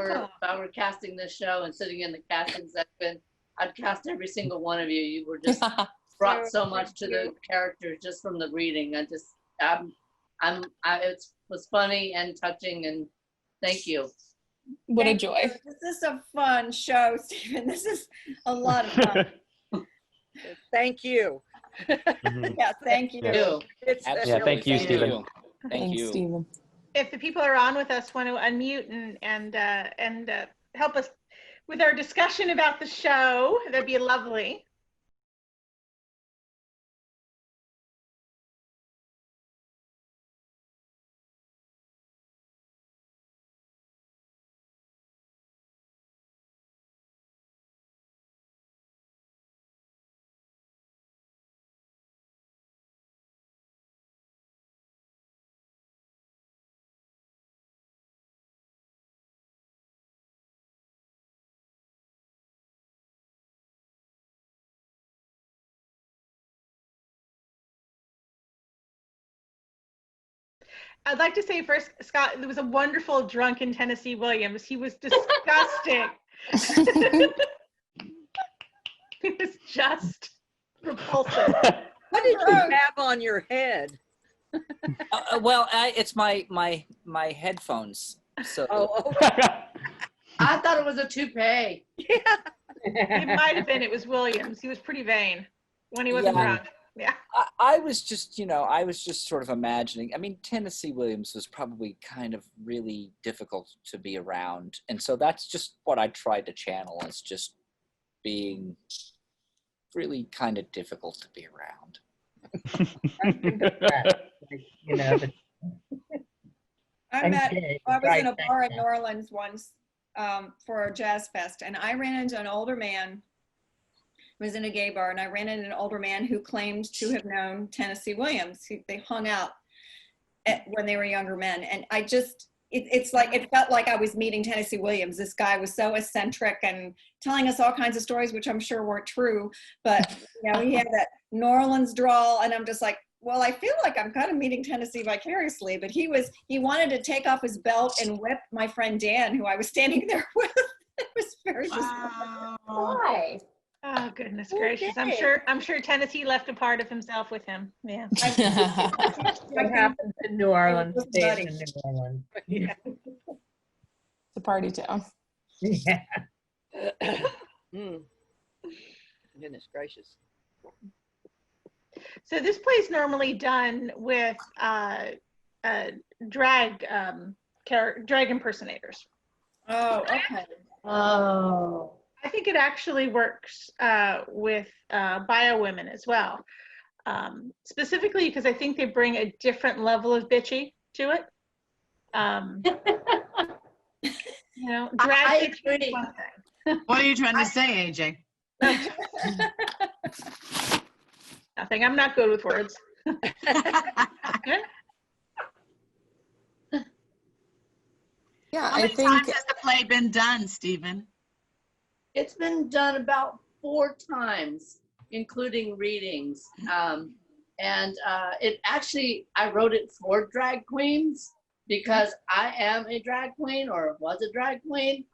were casting this show and sitting in the casting section. I'd cast every single one of you. You were just brought so much to the characters just from the reading. It was funny and touching, and thank you. What a joy. This is a fun show, Stephen. This is a lot of fun. Thank you. Yeah, thank you. Yeah, thank you, Stephen. Thank you. Stephen. If the people who are on with us want to unmute and help us with our discussion about the show, that'd be lovely. I'd like to say first, Scott, there was a wonderful drunken Tennessee Williams. He was disgusting. He was just repulsive. What did you have on your head? It's my headphones. So. Oh, I thought it was a toupee. yeah. It might have been. It was Williams. He was pretty vain when he wasn't drunk. Yeah. I was just sort of imagining. I mean, Tennessee Williams was probably kind of really difficult to be around. And so that's just what I tried to channel as just being really kind of difficult to be around. I was in a bar in New Orleans once for a jazz fest, and I ran into an older man. Was in a gay bar, and I ran into an older man who claimed to have known Tennessee Williams. They hung out when they were younger men, and I just, it felt like I was meeting Tennessee Williams. This guy was so eccentric and telling us all kinds of stories, which I'm sure weren't true, but you know, he had that New Orleans drawl, and I'm just like, well, I feel like I'm kind of meeting Tennessee vicariously, but he wanted to take off his belt and whip my friend Dan, who I was standing there with. It was very Why? Oh goodness gracious! I'm sure Tennessee left a part of himself with him. Yeah. What happens in New Orleans stays in New Orleans. Yeah. It's a party town. Yeah. Goodness gracious. So this play is normally done with drag drag impersonators. Oh, okay. Oh. I think it actually works with bio women as well, specifically because I think they bring a different level of bitchy to it. You know, drag I bitchy is agree. one thing. What are you trying to say, AJ? Nothing. I'm not good with words. Yeah, How I many think times has the play been done, Stephen? It's been done about 4 times, including readings. It actually, I wrote it for drag queens because I am a drag queen or was a drag queen.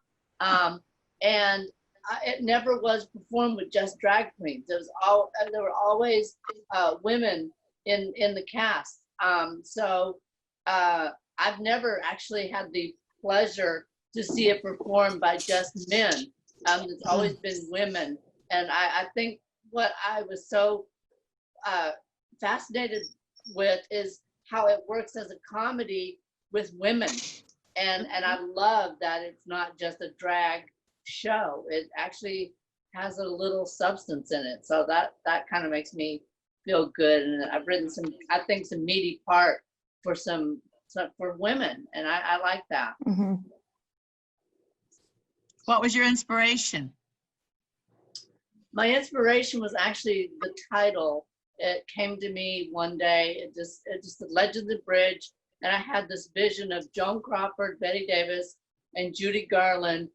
It never was performed with just drag queens. There were always women in the cast. I've never actually had the pleasure to see it performed by just men. It's always been women. And I think what I was so fascinated with is how it works as a comedy with women. And I love that it's not just a drag show. It actually has a little substance in it. So that kind of makes me feel good. And I've written some meaty part for for women. And I like that. mhm. What was your inspiration? My inspiration was actually the title. It came to me one day. It just the Legends of Bridge, and I had this vision of Joan Crawford, Bette Davis, and Judy Garland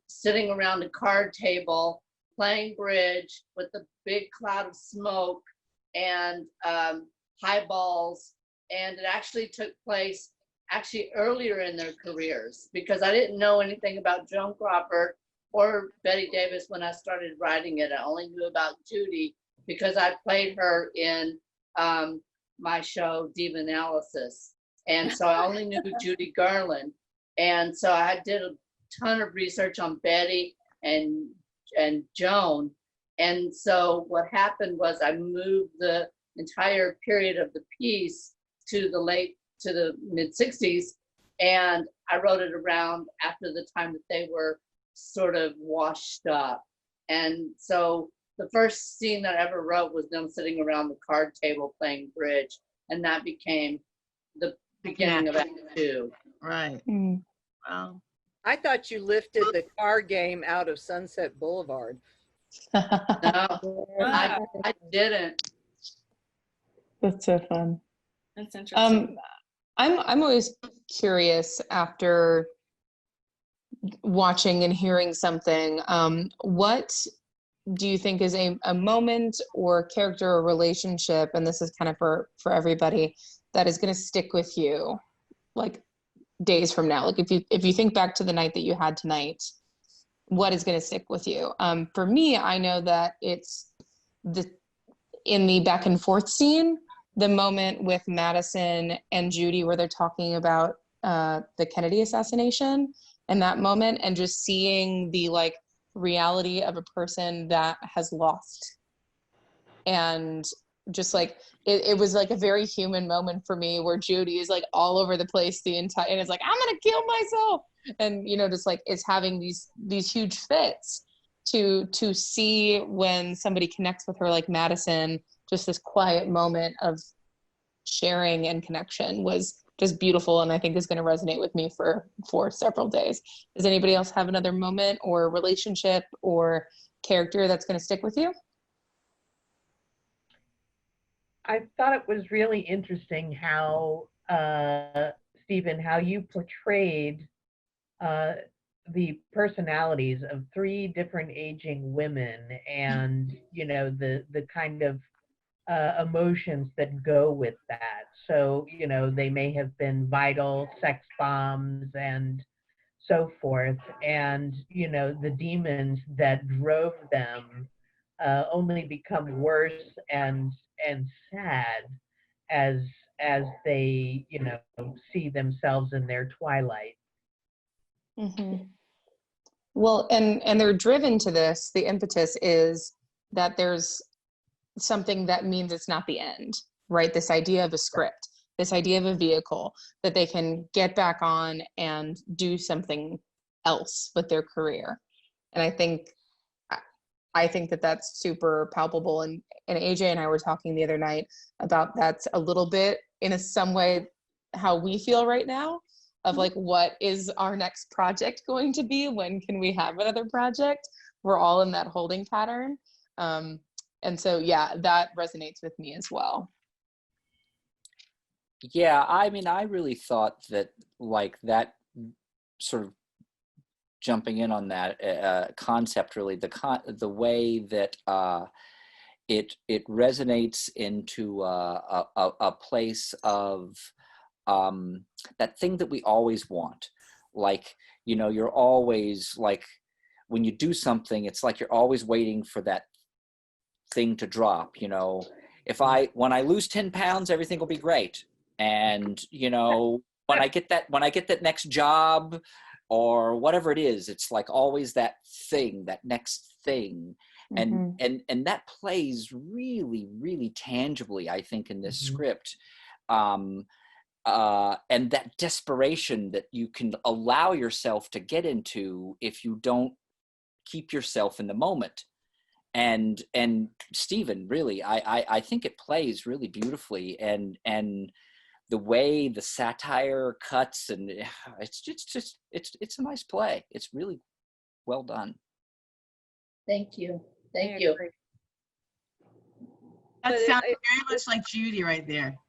sitting around a card table playing bridge with a big cloud of smoke and highballs. And it actually took place earlier in their careers because I didn't know anything about Joan Crawford or Bette Davis when I started writing it. I only knew about Judy because I played her in my show Diva Analysis. And so I only knew Judy Garland. And so I did a ton of research on Bette and Joan. And so what happened was I moved the entire period of the piece to the mid 60s. And I wrote it around after the time that they were sort of washed up. And so the first scene that I ever wrote was them sitting around the card table playing bridge. And that became the beginning of Act 2. Right. Mm. Wow. I thought you lifted the car game out of Sunset Boulevard. No, I didn't. That's so fun. That's interesting. I'm always curious after watching and hearing something. What do you think is a moment or character or relationship, and this is kind of for everybody, that is going to stick with you, like days from now? Like if you think back to the night that you had tonight, what is going to stick with you? For me, I know that it's in the back and forth scene, the moment with Madison and Judy where they're talking about the Kennedy assassination, and that moment, and just seeing the like reality of a person that has lost. And just like it was like a very human moment for me where Judy is like all over the place the entire, and it's like, I'm gonna kill myself, and you know, just like it's having these huge fits. To see when somebody connects with her like Madison, just this quiet moment of sharing and connection was just beautiful, and I think is going to resonate with me for several days. Does anybody else have another moment or relationship or character that's going to stick with you? I thought it was really interesting how, Stephen, how you portrayed the personalities of 3 different aging women, and you know the kind of emotions that go with that. So you know, they may have been vital sex bombs and so forth, and you know, the demons that drove them only become worse and sad as they, you know, see themselves in their twilight. Mm-hmm. Well, and they're driven to this. The impetus is that there's something that means it's not the end, right? This idea of a script, this idea of a vehicle that they can get back on and do something else with their career. And I think that that's super palpable. And AJ and I were talking the other night about that's a little bit in some way how we feel right now, of like, what is our next project going to be? When can we have another project? We're all in that holding pattern. And so, yeah, that resonates with me as well. Yeah, I mean, I really thought that, like, that sort of jumping in on that concept, really, the way that it resonates into a place of that thing that we always want. Like, you know, you're always like, when you do something, it's like you're always waiting for that thing to drop. You know, when I lose 10 pounds, everything will be great. And, you know, when I get that next job or whatever it is, it's like always that thing, that next thing. And that plays really, really tangibly, I think, in this script. And that desperation that you can allow yourself to get into if you don't keep yourself in the moment. And Stephen, really, I think it plays really beautifully, and the way the satire cuts, and it's a nice play. It's really well done. Thank you. Thank you. That sounds very much like Judy right there.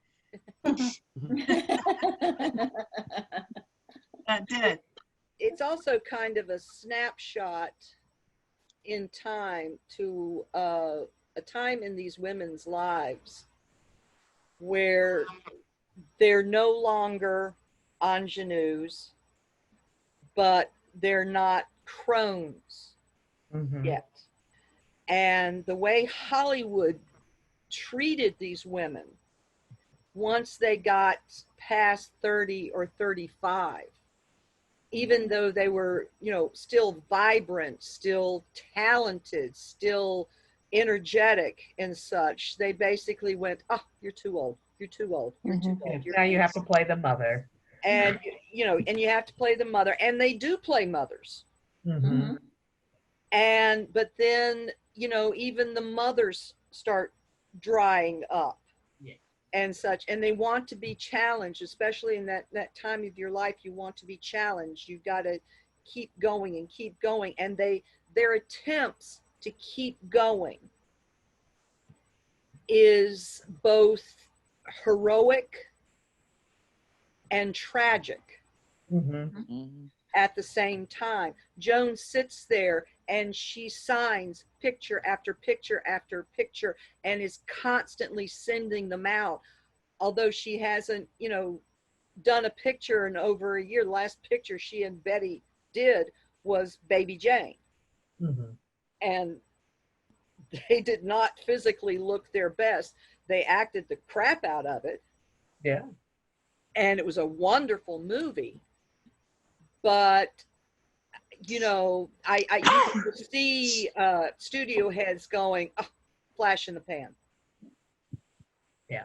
That did. It's also kind of a snapshot in time to a time in these women's lives where they're no longer ingenues, but they're not crones yet. And the way Hollywood treated these women once they got past 30 or 35, even though they were, you know, still vibrant, still talented, still energetic and such, they basically went, oh, you're too old. You're too old. You're too old. Now you have to play the mother. And, you know, and you have to play the mother. And they do play mothers. But then, you know, even the mothers start drying up and such. And they want to be challenged, especially in that time of your life. You want to be challenged. You've got to keep going and keep going. And their attempts to keep going is both heroic and tragic at the same time. Joan sits there and she signs picture after picture after picture and is constantly sending them out. Although she hasn't, you know, done a picture in over a year. The last picture she and Bette did was Baby Jane. And they did not physically look their best. They acted the crap out of it. Yeah. And it was a wonderful movie. But, you know, I used to see studio heads going, oh, flash in the pan. Yeah.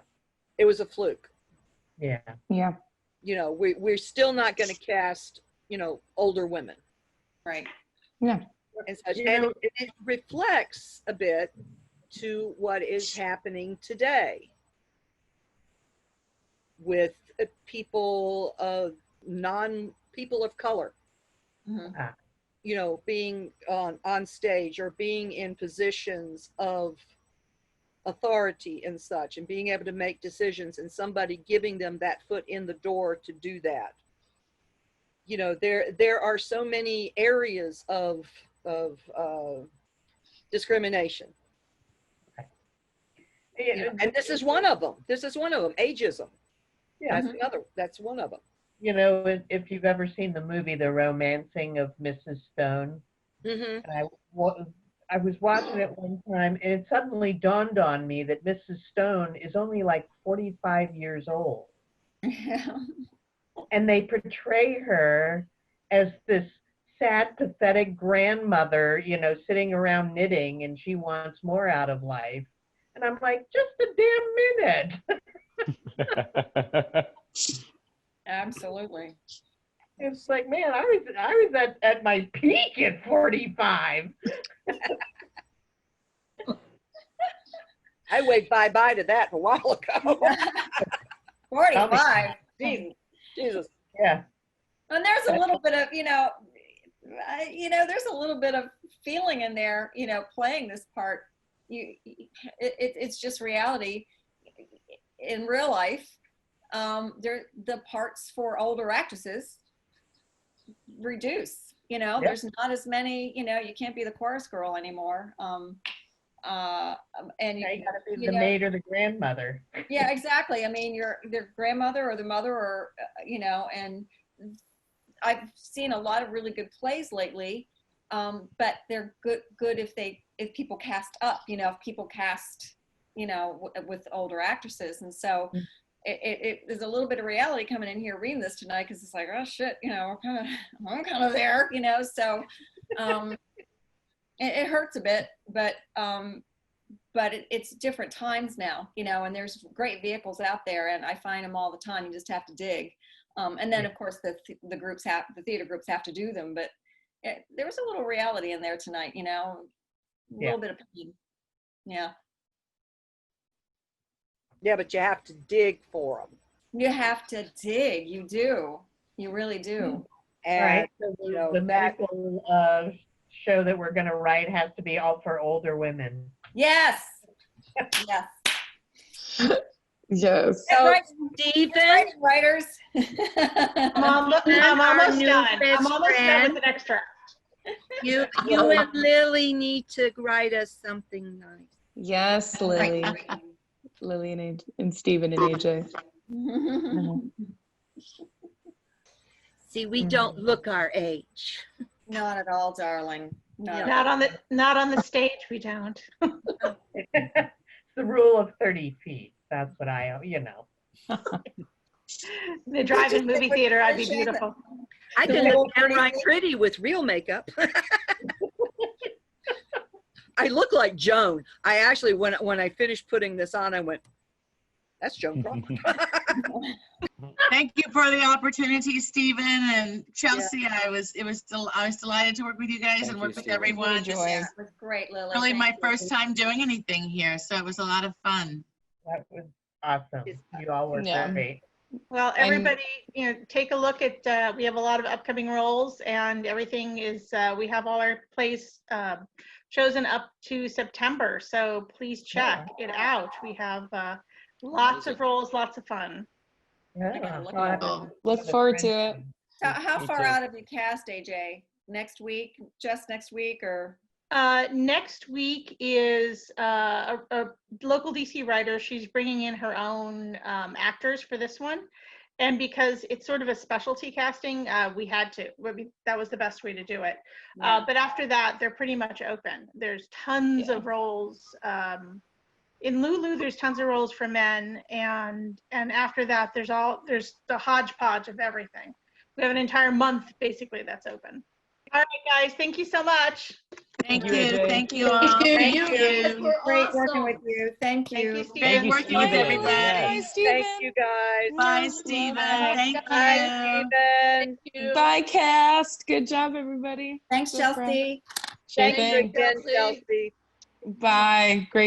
It was a fluke. Yeah. Yeah. You know, we're still not going to cast, you know, older women. Right. Yeah. And such. And it reflects a bit to what is happening today with people of people of color, you know, being on stage or being in positions of authority and such, and being able to make decisions, and somebody giving them that foot in the door to do that. You know, there are so many areas of discrimination. You know, and this is one of them. Ageism. Yeah. That's one of them. You know, if you've ever seen the movie The Romancing of Mrs. Stone, and I was watching it one time, and it suddenly dawned on me that Mrs. Stone is only like 45 years old. Yeah. And they portray her as this sad, pathetic grandmother, you know, sitting around knitting, and she wants more out of life. And I'm like, just a damn minute. Absolutely. It's like, man, I was at my peak at 45. I waved bye-bye to that a while ago. 45. Jesus. Yeah. And there's a little bit of, there's a little bit of feeling in there, playing this part. It's just reality. In real life, the parts for older actresses reduce. There's not as many. You can't be the chorus girl anymore. And you gotta be the maid or the grandmother. Yeah, exactly. I mean, you're their grandmother or the mother, or and I've seen a lot of really good plays lately, but they're good if people cast up, if people cast, with older actresses. And so there's a little bit of reality coming in here reading this tonight, because it's like, oh shit, I'm kind of there, so it hurts a bit, but it's different times now, and there's great vehicles out there, and I find them all the time. You just have to dig. And then of course the theater groups have to do them, but there was a little reality in there tonight, a little bit of pain. Yeah. Yeah, but you have to dig for them. You have to dig. You do. You really do. And, right. So the medical show that we're going to write has to be all for older women. Yes. Yes. Yes. So, Stephen, writers. I'm almost done. I'm almost done with the next draft. You and Lily need to write us something nice. Yes, Lily. Lily and Stephen and AJ. See, we don't look our age. Not at all, darling. Not on the stage, we don't. It's the rule of 30 feet. That's what The drive-in movie theater, I'd be beautiful. I could look downright pretty with real makeup. I look like Joan. I actually, when I finished putting this on, I went, that's Joan Crawford. Thank you for the opportunity, Stephen and Chelsea. Yeah. I was delighted to work with you guys and work with everyone. It was great, Lily. Really my first time doing anything here, so it was a lot of fun. That was awesome. You all were great. Well, everybody, take a look at, we have a lot of upcoming roles, and everything is, we have all our plays chosen up to September, so please check it out. We have lots of roles, lots of fun. Yeah. Look forward to it. How far out have you cast, AJ? Next week? Just next week, or? Next week is a local DC writer. She's bringing in her own actors for this one. And because it's sort of a specialty casting, we had to. That was the best way to do it. Yeah. But after that, they're pretty much open. There's tons of roles. In Lulu, there's tons of roles for men. And after that, there's the hodgepodge of everything. We have an entire month, basically, that's open. All right, guys, thank you so much. Thank you. Thank you all. Thank you. Great working with you. Thank you. Great working with everybody. Bye, Stephen. Thank you, guys. Bye, Stephen. Thank you. Bye, Stephen. Bye, cast. Good job, everybody. Thanks, Chelsea. Thank you again, Chelsea. Bye. Great